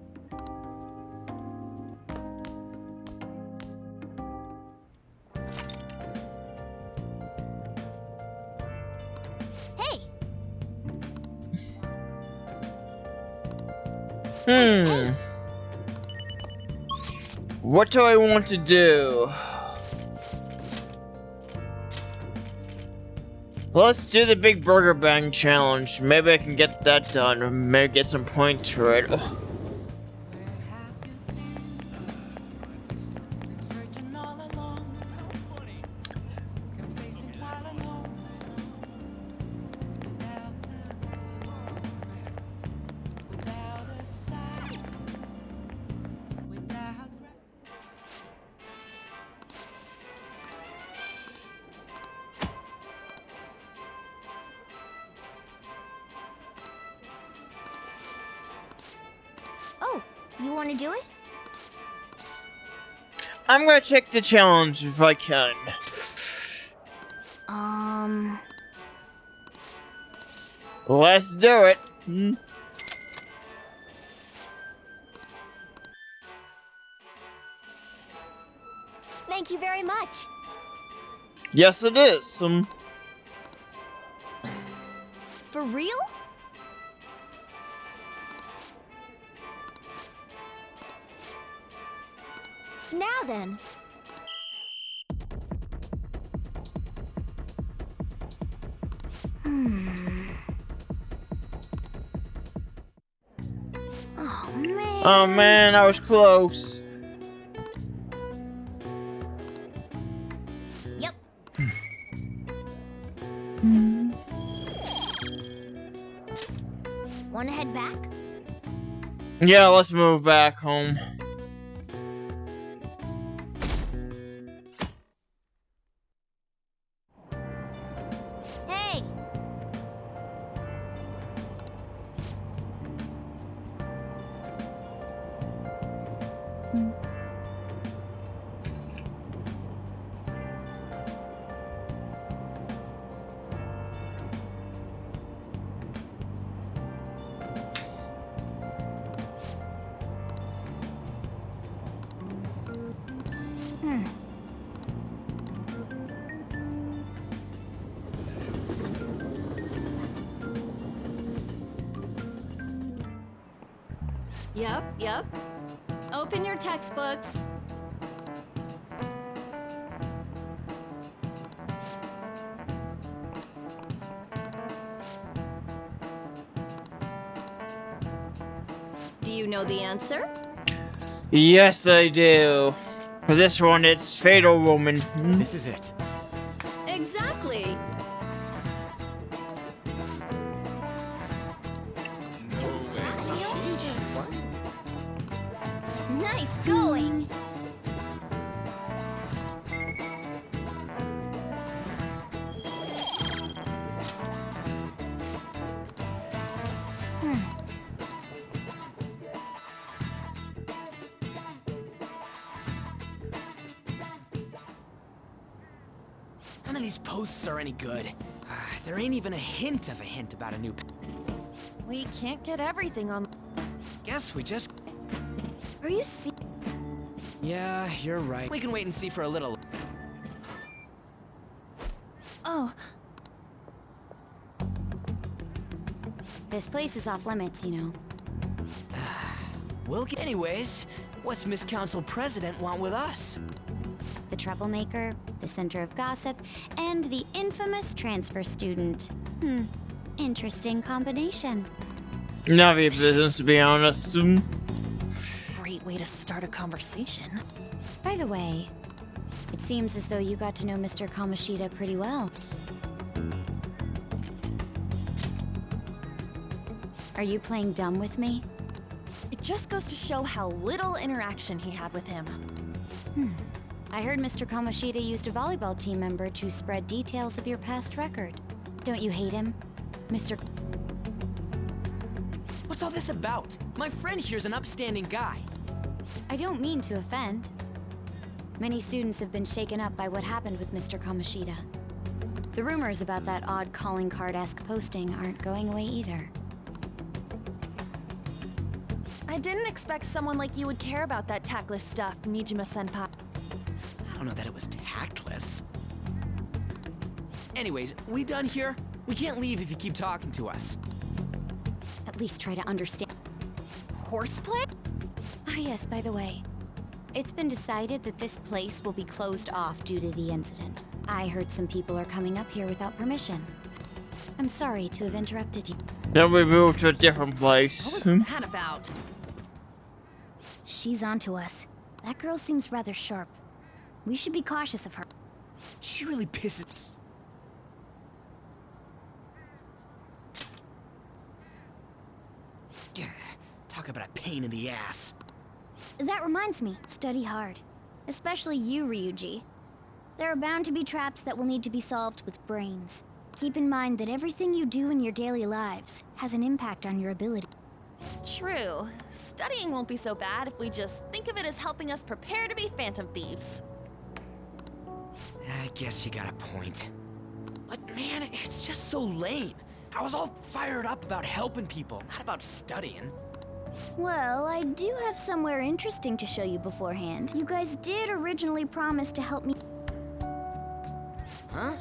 What do I want to do? Let's do the Big Burger Bang challenge. Maybe I can get that done, or maybe get some points for it. You want to do it? I'm gonna take the challenge if I can. Let's do it. Thank you very much. Yes, it is. For real? Now then. Oh man. Oh man, I was close. Yep. Wanna head back? Yeah, let's move back home. Hey! Yep. Open your textbooks. Do you know the answer? Yes, I do. For this one, it's Fatal Woman. This is it. Exactly. Nice going. None of these posts are any good. There ain't even a hint of a hint about a new... We can't get everything on... Guess we just... Are you serious? Yeah, you're right. We can wait and see for a little... Oh. This place is off limits, you know. We'll get... Anyways, what's Miss Council President want with us? The troublemaker, the center of gossip, and the infamous transfer student. Interesting combination. None of your business, to be honest. Great way to start a conversation. By the way, it seems as though you got to know Mr. Kamoshida pretty well. Are you playing dumb with me? It just goes to show how little interaction he had with him. I heard Mr. Kamoshida used a volleyball team member to spread details of your past record. Don't you hate him, Mr. What's all this about? My friend here's an upstanding guy. I don't mean to offend. Many students have been shaken up by what happened with Mr. Kamoshida. The rumors about that odd calling card-esque posting aren't going away either. I didn't expect someone like you would care about that tactless stuff, Nijima-senpai. I don't know that it was tactless. Anyways, we done here? We can't leave if you keep talking to us. At least try to understand. Horseplay? Ah yes, by the way. It's been decided that this place will be closed off due to the incident. I heard some people are coming up here without permission. I'm sorry to have interrupted you. Then we move to a different place. What was that about? She's onto us. That girl seems rather sharp. We should be cautious of her. She really pisses... Talk about a pain in the ass. That reminds me, study hard. Especially you, Ryuji. There are bound to be traps that will need to be solved with brains. Keep in mind that everything you do in your daily lives has an impact on your ability. True. Studying won't be so bad if we just think of it as helping us prepare to be phantom thieves. I guess you got a point. But man, it's just so lame. I was all fired up about helping people, not about studying. Well, I do have somewhere interesting to show you beforehand. You guys did originally promise to help me. Huh?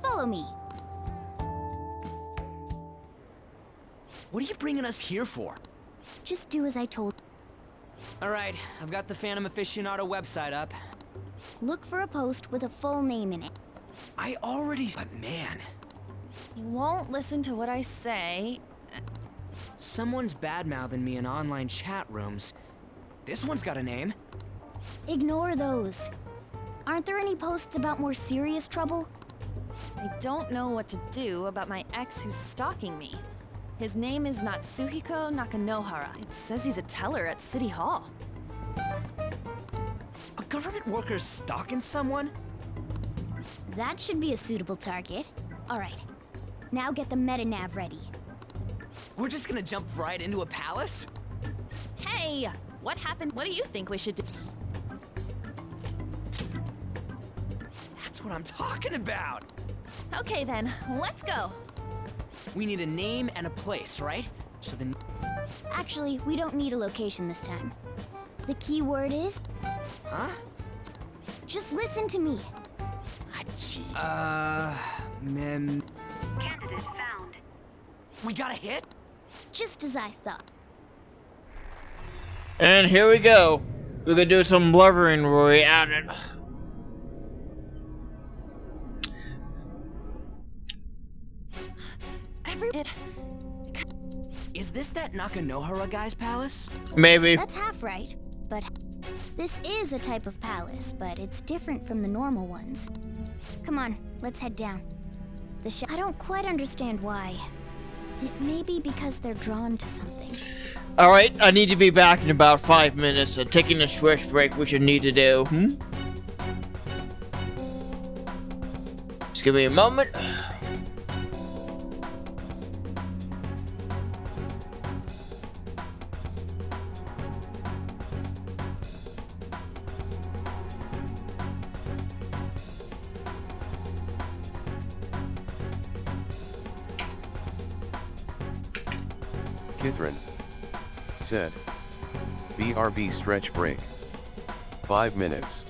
Follow me. What are you bringing us here for? Just do as I told. Alright, I've got the Phantom Aficionado website up. Look for a post with a full name in it. I already... But man... You won't listen to what I say. Someone's bad-mouthing me in online chat rooms. This one's got a name. Ignore those. Aren't there any posts about more serious trouble? I don't know what to do about my ex who's stalking me. His name is Natsuhiko Nakanohara. It says he's a teller at City Hall. A government worker's stalking someone? That should be a suitable target. Alright. Now get the metanav ready. We're just gonna jump right into a palace? Hey! What happened? What do you think we should do? That's what I'm talking about! Okay then, let's go. We need a name and a place, right? So then... Actually, we don't need a location this time. The key word is... Huh? Just listen to me. Gee. Candidate found. We got a hit? Just as I thought. And here we go. We're gonna do some blubbering Roy at it. Is this that Nakanohara guy's palace? Maybe. That's half right, but this is a type of palace, but it's different from the normal ones. Come on, let's head down. I don't quite understand why. It may be because they're drawn to something. Alright, I need to be back in about 5 minutes. Taking a stretch break, which I need to do. Just give me a moment. Kithrin said, BRB stretch break. 5 minutes.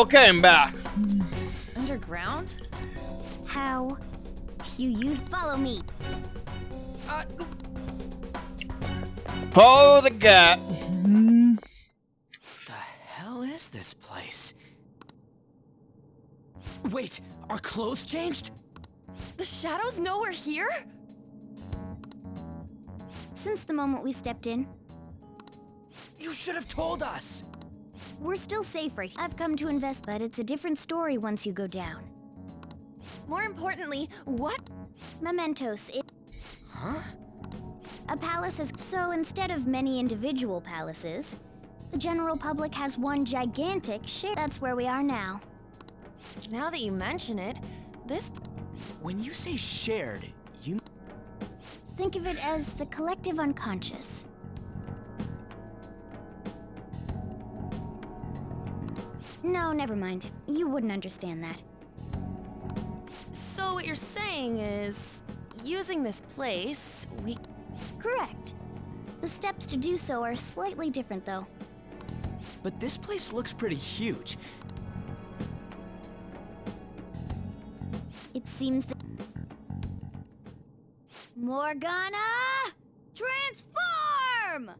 Okay, I'm back. Underground? How? You use. Follow me. Follow the gap. The hell is this place? Wait, our clothes changed? The shadows know we're here? Since the moment we stepped in, You should have told us. we're still safe right here. I've come to invest, but it's a different story once you go down. More importantly, what? Mementos. Huh? A palace is so instead of many individual palaces, the general public has one gigantic share. That's where we are now. Now that you mention it, this. When you say shared, you. Think of it as the collective unconscious. No, never mind. You wouldn't understand that. So what you're saying is, using this place, we. Correct. The steps to do so are slightly different, though. But this place looks pretty huge. It seems that... Morgana! Transform!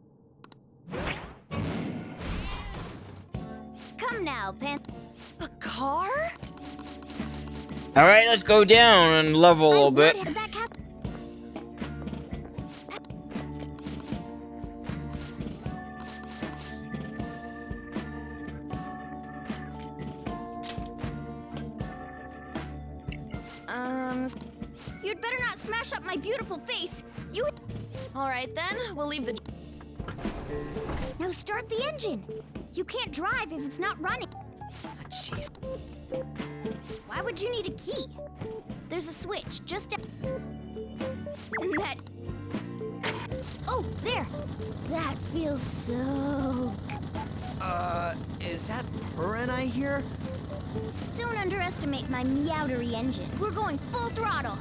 Come now, A car? Alright, let's go down and level a little bit. You'd better not smash up my beautiful face. You... Alright then, we'll leave the... Now start the engine. You can't drive if it's not running. Jeez. Why would you need a key? There's a switch just... And that... Oh, there! That feels so... Is that purring I hear? Don't underestimate my meowdery engine. We're going full throttle.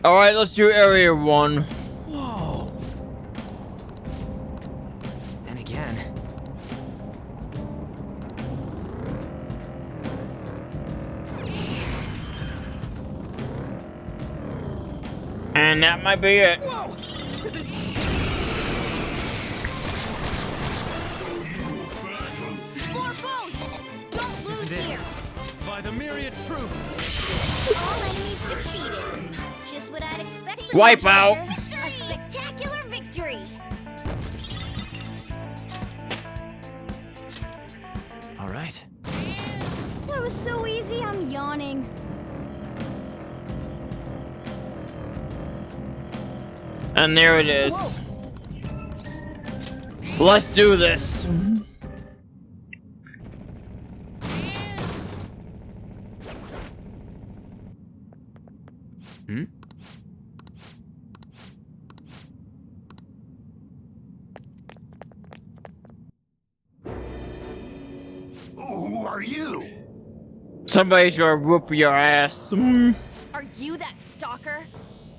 Alright, let's do area 1. Whoa. And again. And that might be it. Whoa! Four foes! Don't lose here! By the myriad truths. All enemies defeated. Just what I'd expect from Wipe a out. A spectacular victory! All right. That was so easy, I'm yawning. And there it is. Let's do this. Hmm? Who are you? Somebody's gonna whoop your ass. Are you that stalker?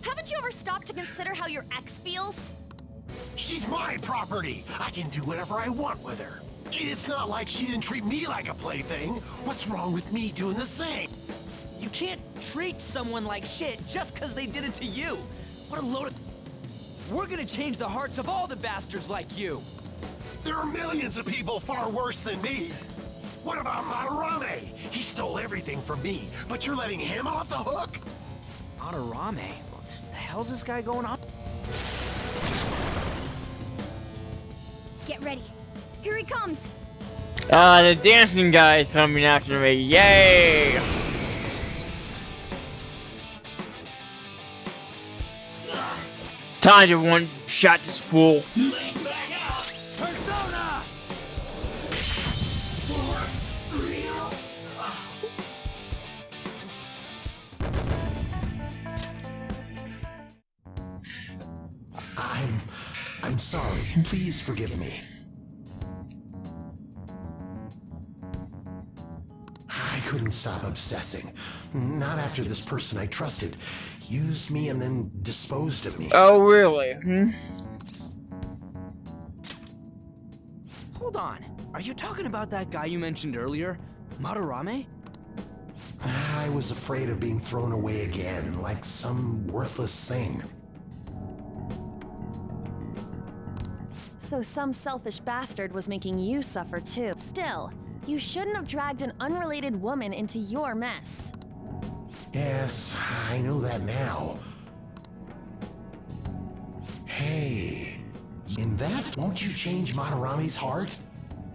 Haven't you ever stopped to consider how your ex feels? She's my property. I can do whatever I want with her. It's not like she didn't treat me like a plaything. What's wrong with me doing the same? You can't treat someone like shit just because they did it to you. What a load of... We're gonna change the hearts of all the bastards like you. There are millions of people far worse than me. What about Madarame? He stole everything from me, but you're letting him off the hook? Madarame? What the hell's this guy going on? Get ready. Here he comes. The dancing guy is coming after me. Yay! Time to one-shot this fool. Persona! I'm sorry. Please forgive me. I couldn't stop obsessing. Not after this person I trusted used me and then disposed of me. Oh, really? Hold on. Are you talking about that guy you mentioned earlier? Madarame? I was afraid of being thrown away again, like some worthless thing. So some selfish bastard was making you suffer too. Still, you shouldn't have dragged an unrelated woman into your mess. Yes, I know that now. Hey, in that, won't you change Madarame's heart?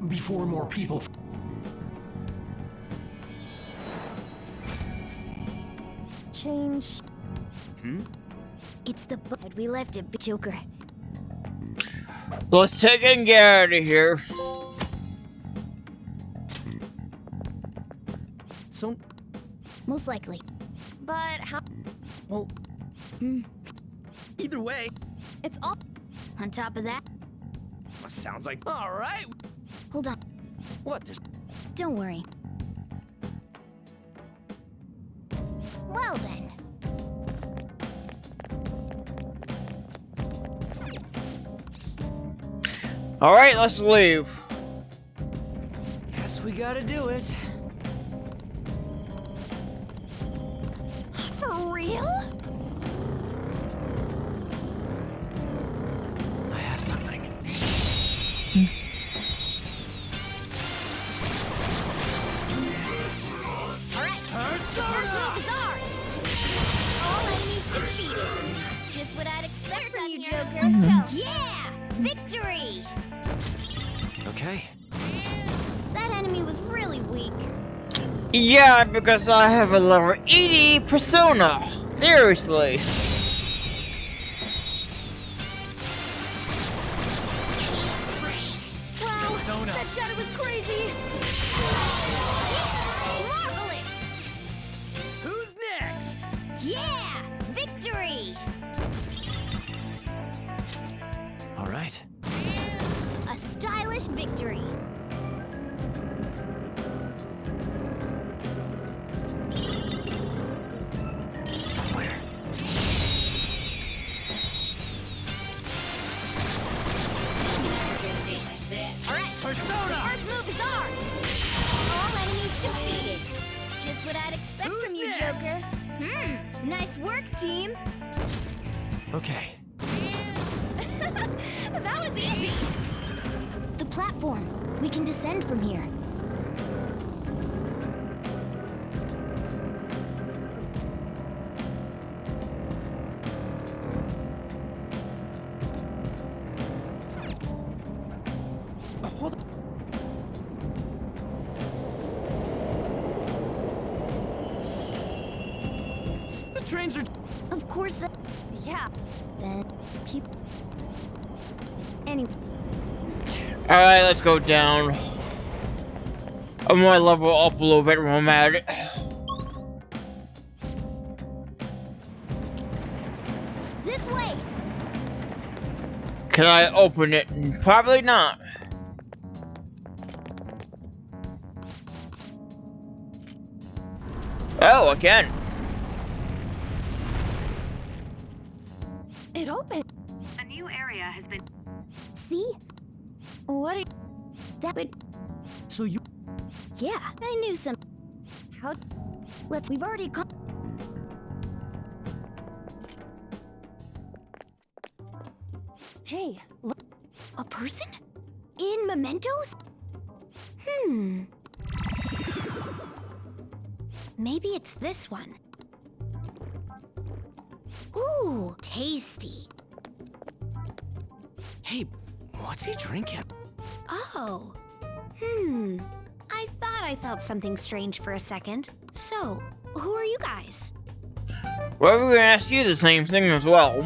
Before more people... Change. It's the bud we left it, Joker. Let's take it and get out of here. So... Most likely. But how? Well... Either way... It's all... On top of that... Sounds like... Alright! Hold on. What? There's... Don't worry. Well then. Alright, let's leave. Guess we gotta do it. For real? I have something. Alright, first move is ours! All enemies defeated. Just what I'd expect from you, Joker. Let's go. Yeah! Victory! Okay. That enemy was really weak. Yeah, because I have a level 80 persona. Seriously. Wow, that shadow was crazy! Marvelous! Who's next? Yeah! Victory! All right. A stylish victory. Somewhere. Alright, Persona! first move is ours! All enemies defeated. Just what I'd expect from you, Joker. Nice work, team. Okay. That was easy! The platform. We can descend from here. Hold on. The trains are... Of course. Yeah. Then keep. Anyway. Alright, let's go down. I'm gonna level up a little bit while I'm at it. This way. Can I open it? Probably not. Oh, I can. It opened. A new area has been... See? What are you... That would. So you... Yeah, I knew some. How... We've already come. Hey, look. A person? In mementos? Maybe it's this one. Ooh, tasty. Hey, what's he drinking? Oh. I thought I felt something strange for a second. So, who are you guys? Well, we're gonna ask you the same thing as well.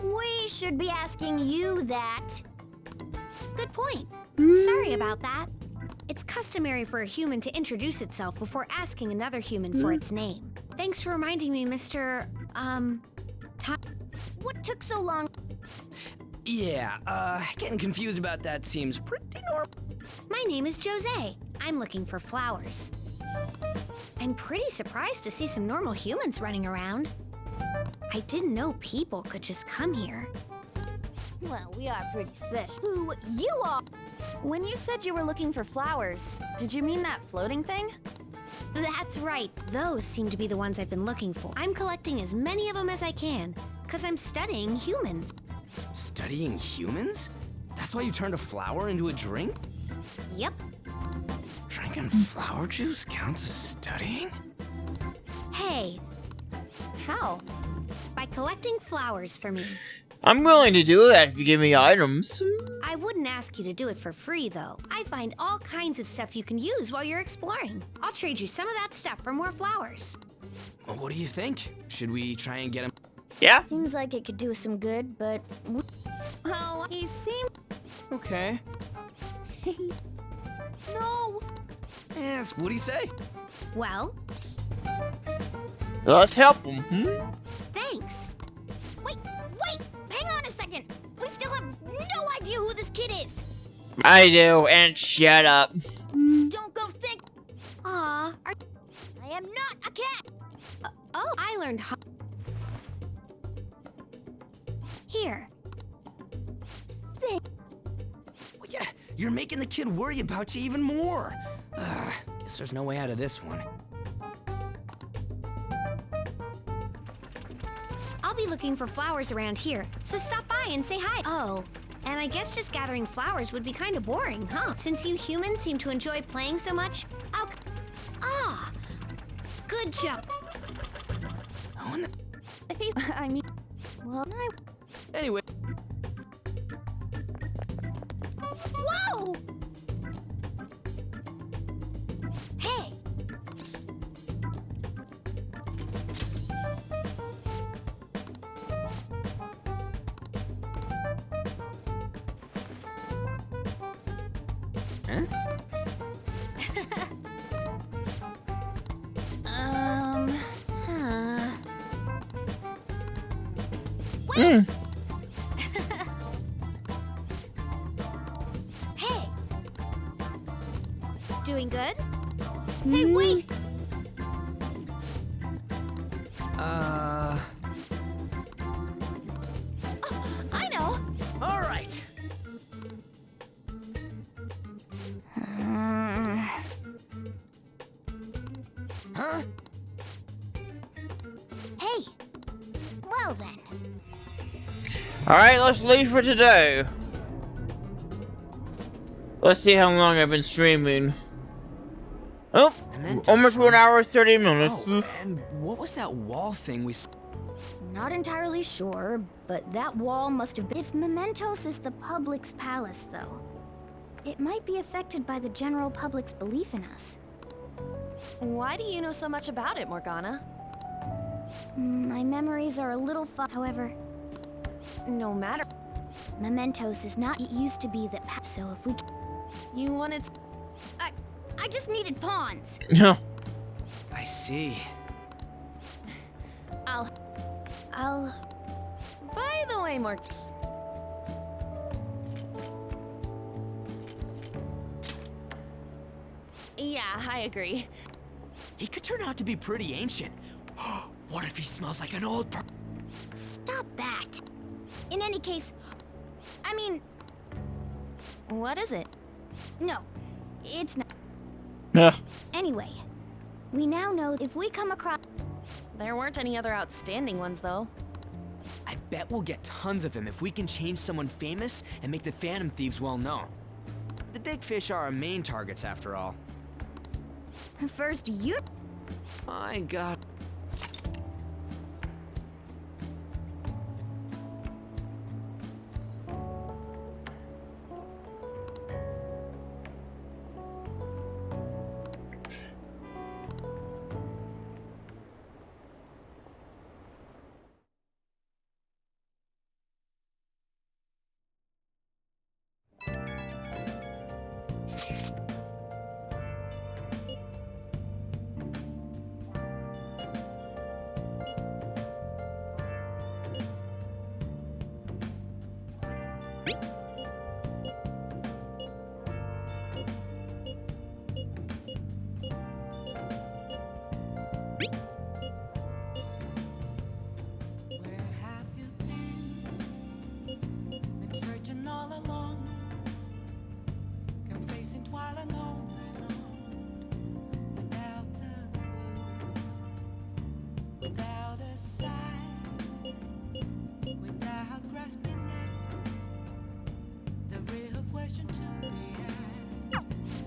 We should be asking you that. Good point. Sorry about that. It's customary for a human to introduce itself before asking another human for its name. Thanks for reminding me, Mr. What took so long? Yeah, getting confused about that seems pretty normal. My name is Jose. I'm looking for flowers. I'm pretty surprised to see some normal humans running around. I didn't know people could just come here. Well, we are pretty special. Who you are? When you said you were looking for flowers, did you mean that floating thing? That's right. Those seem to be the ones I've been looking for. I'm collecting as many of them as I can, because I'm studying humans. Studying humans? That's why you turned a flower into a drink? Yep. Drinking flower juice counts as studying? Hey. How? By collecting flowers for me. I'm willing to do that if you give me items. I wouldn't ask you to do it for free, though. I find all kinds of stuff you can use while you're exploring. I'll trade you some of that stuff for more flowers. Well, what do you think? Should we try and get him? Yeah. Seems like it could do us some good, but... Well, he seemed... Okay. No! Yeah, that's what he say. Well? Let's help him. Thanks. Wait! Hang on a second! We still have no idea who this kid is! I do, and shut up. Don't go think... Aw, I am not a cat! oh, I learned how... Here. Well, yeah, you're making the kid worry about you even more. Guess there's no way out of this one. I'll be looking for flowers around here, so stop by and say hi. Oh, and I guess just gathering flowers would be kind of boring, huh? Since you humans seem to enjoy playing so much, good job. Oh, and I mean... Well, anyway. Whoa! Hey! Huh? Wait! Hey! Doing good? Hey, wait! I know! All right. Huh? Hey! Well then. Alright, let's leave for today. Let's see how long I've been streaming. Oh, almost 1 hour, 30 minutes. Oh, and what was that wall thing we... Not entirely sure, but that wall must have been... If Mementos is the public's palace, though, it might be affected by the general public's belief in us. Why do you know so much about it, Morgana? My memories are a little however... No matter... Mementos is not... It used to be that... So if we... You wanted... I just needed pawns. No. I see. I'll... By the way, Yeah, I agree. He could turn out to be pretty ancient. What if he smells like an old Stop that. In any case... I mean... What is it? No, it's not. Yeah. Anyway, we now know if we come across... There weren't any other outstanding ones, though. I bet we'll get tons of them if we can change someone famous and make the Phantom Thieves well known. The big fish are our main targets, after all. First, you... My God.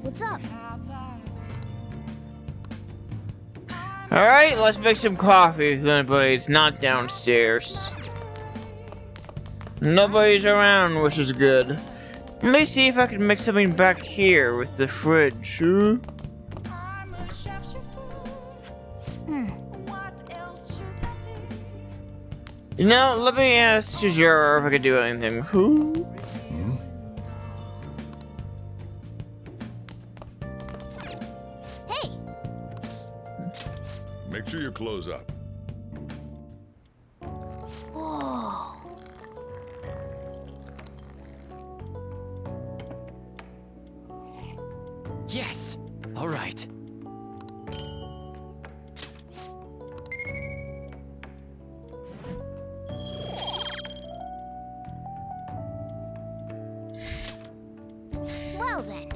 What's up? Alright, let's make some coffee if anybody's not downstairs. Nobody's around, which is good. Let me see if I can make something back here with the fridge. Huh? You know, let me ask Shijiro if I can do anything. Who? Hey! Make sure you close up. Whoa. Yes! All right. Well then.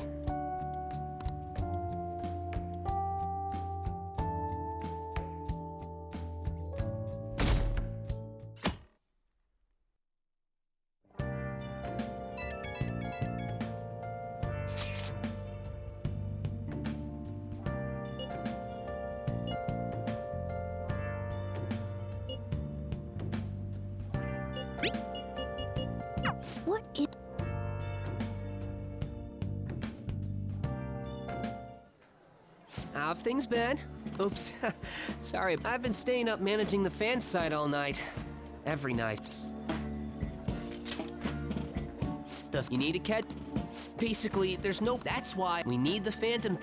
What is... How have things been? Oops. Sorry, I've been staying up managing the fan site all night. Every night. You need a catch? Basically, there's no... That's why we need the Phantom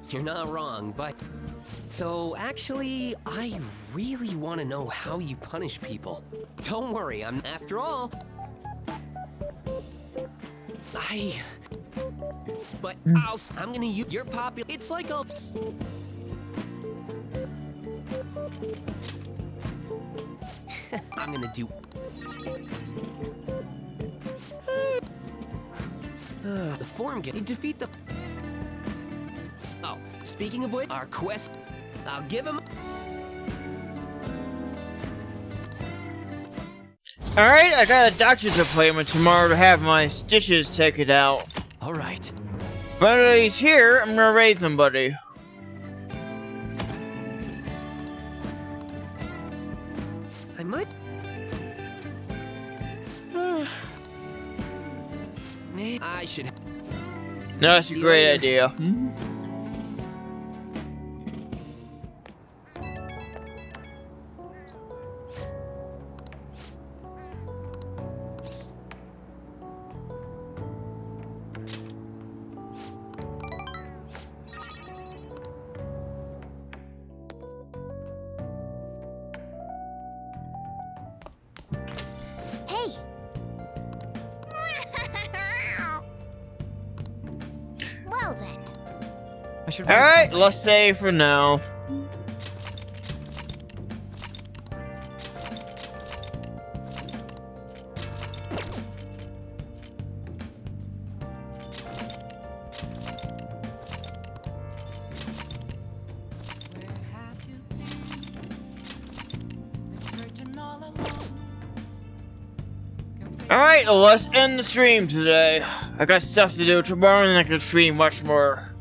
You're not wrong, but... So, actually, I really want to know how you punish people. Don't worry, after all... But I'm gonna use your popular... It's like a... I'm gonna do... the form get... Defeat the... Oh, speaking of which, our quest... I'll give him... Alright, I got a doctor's appointment tomorrow to have my stitches taken out. Alright. But he's here, I'm gonna raid somebody. I might... Man, I should... No, that's a great idea. Hey! Well then. Alright, let's save for now. Alright, let's end the stream today. I got stuff to do tomorrow and I can stream much more.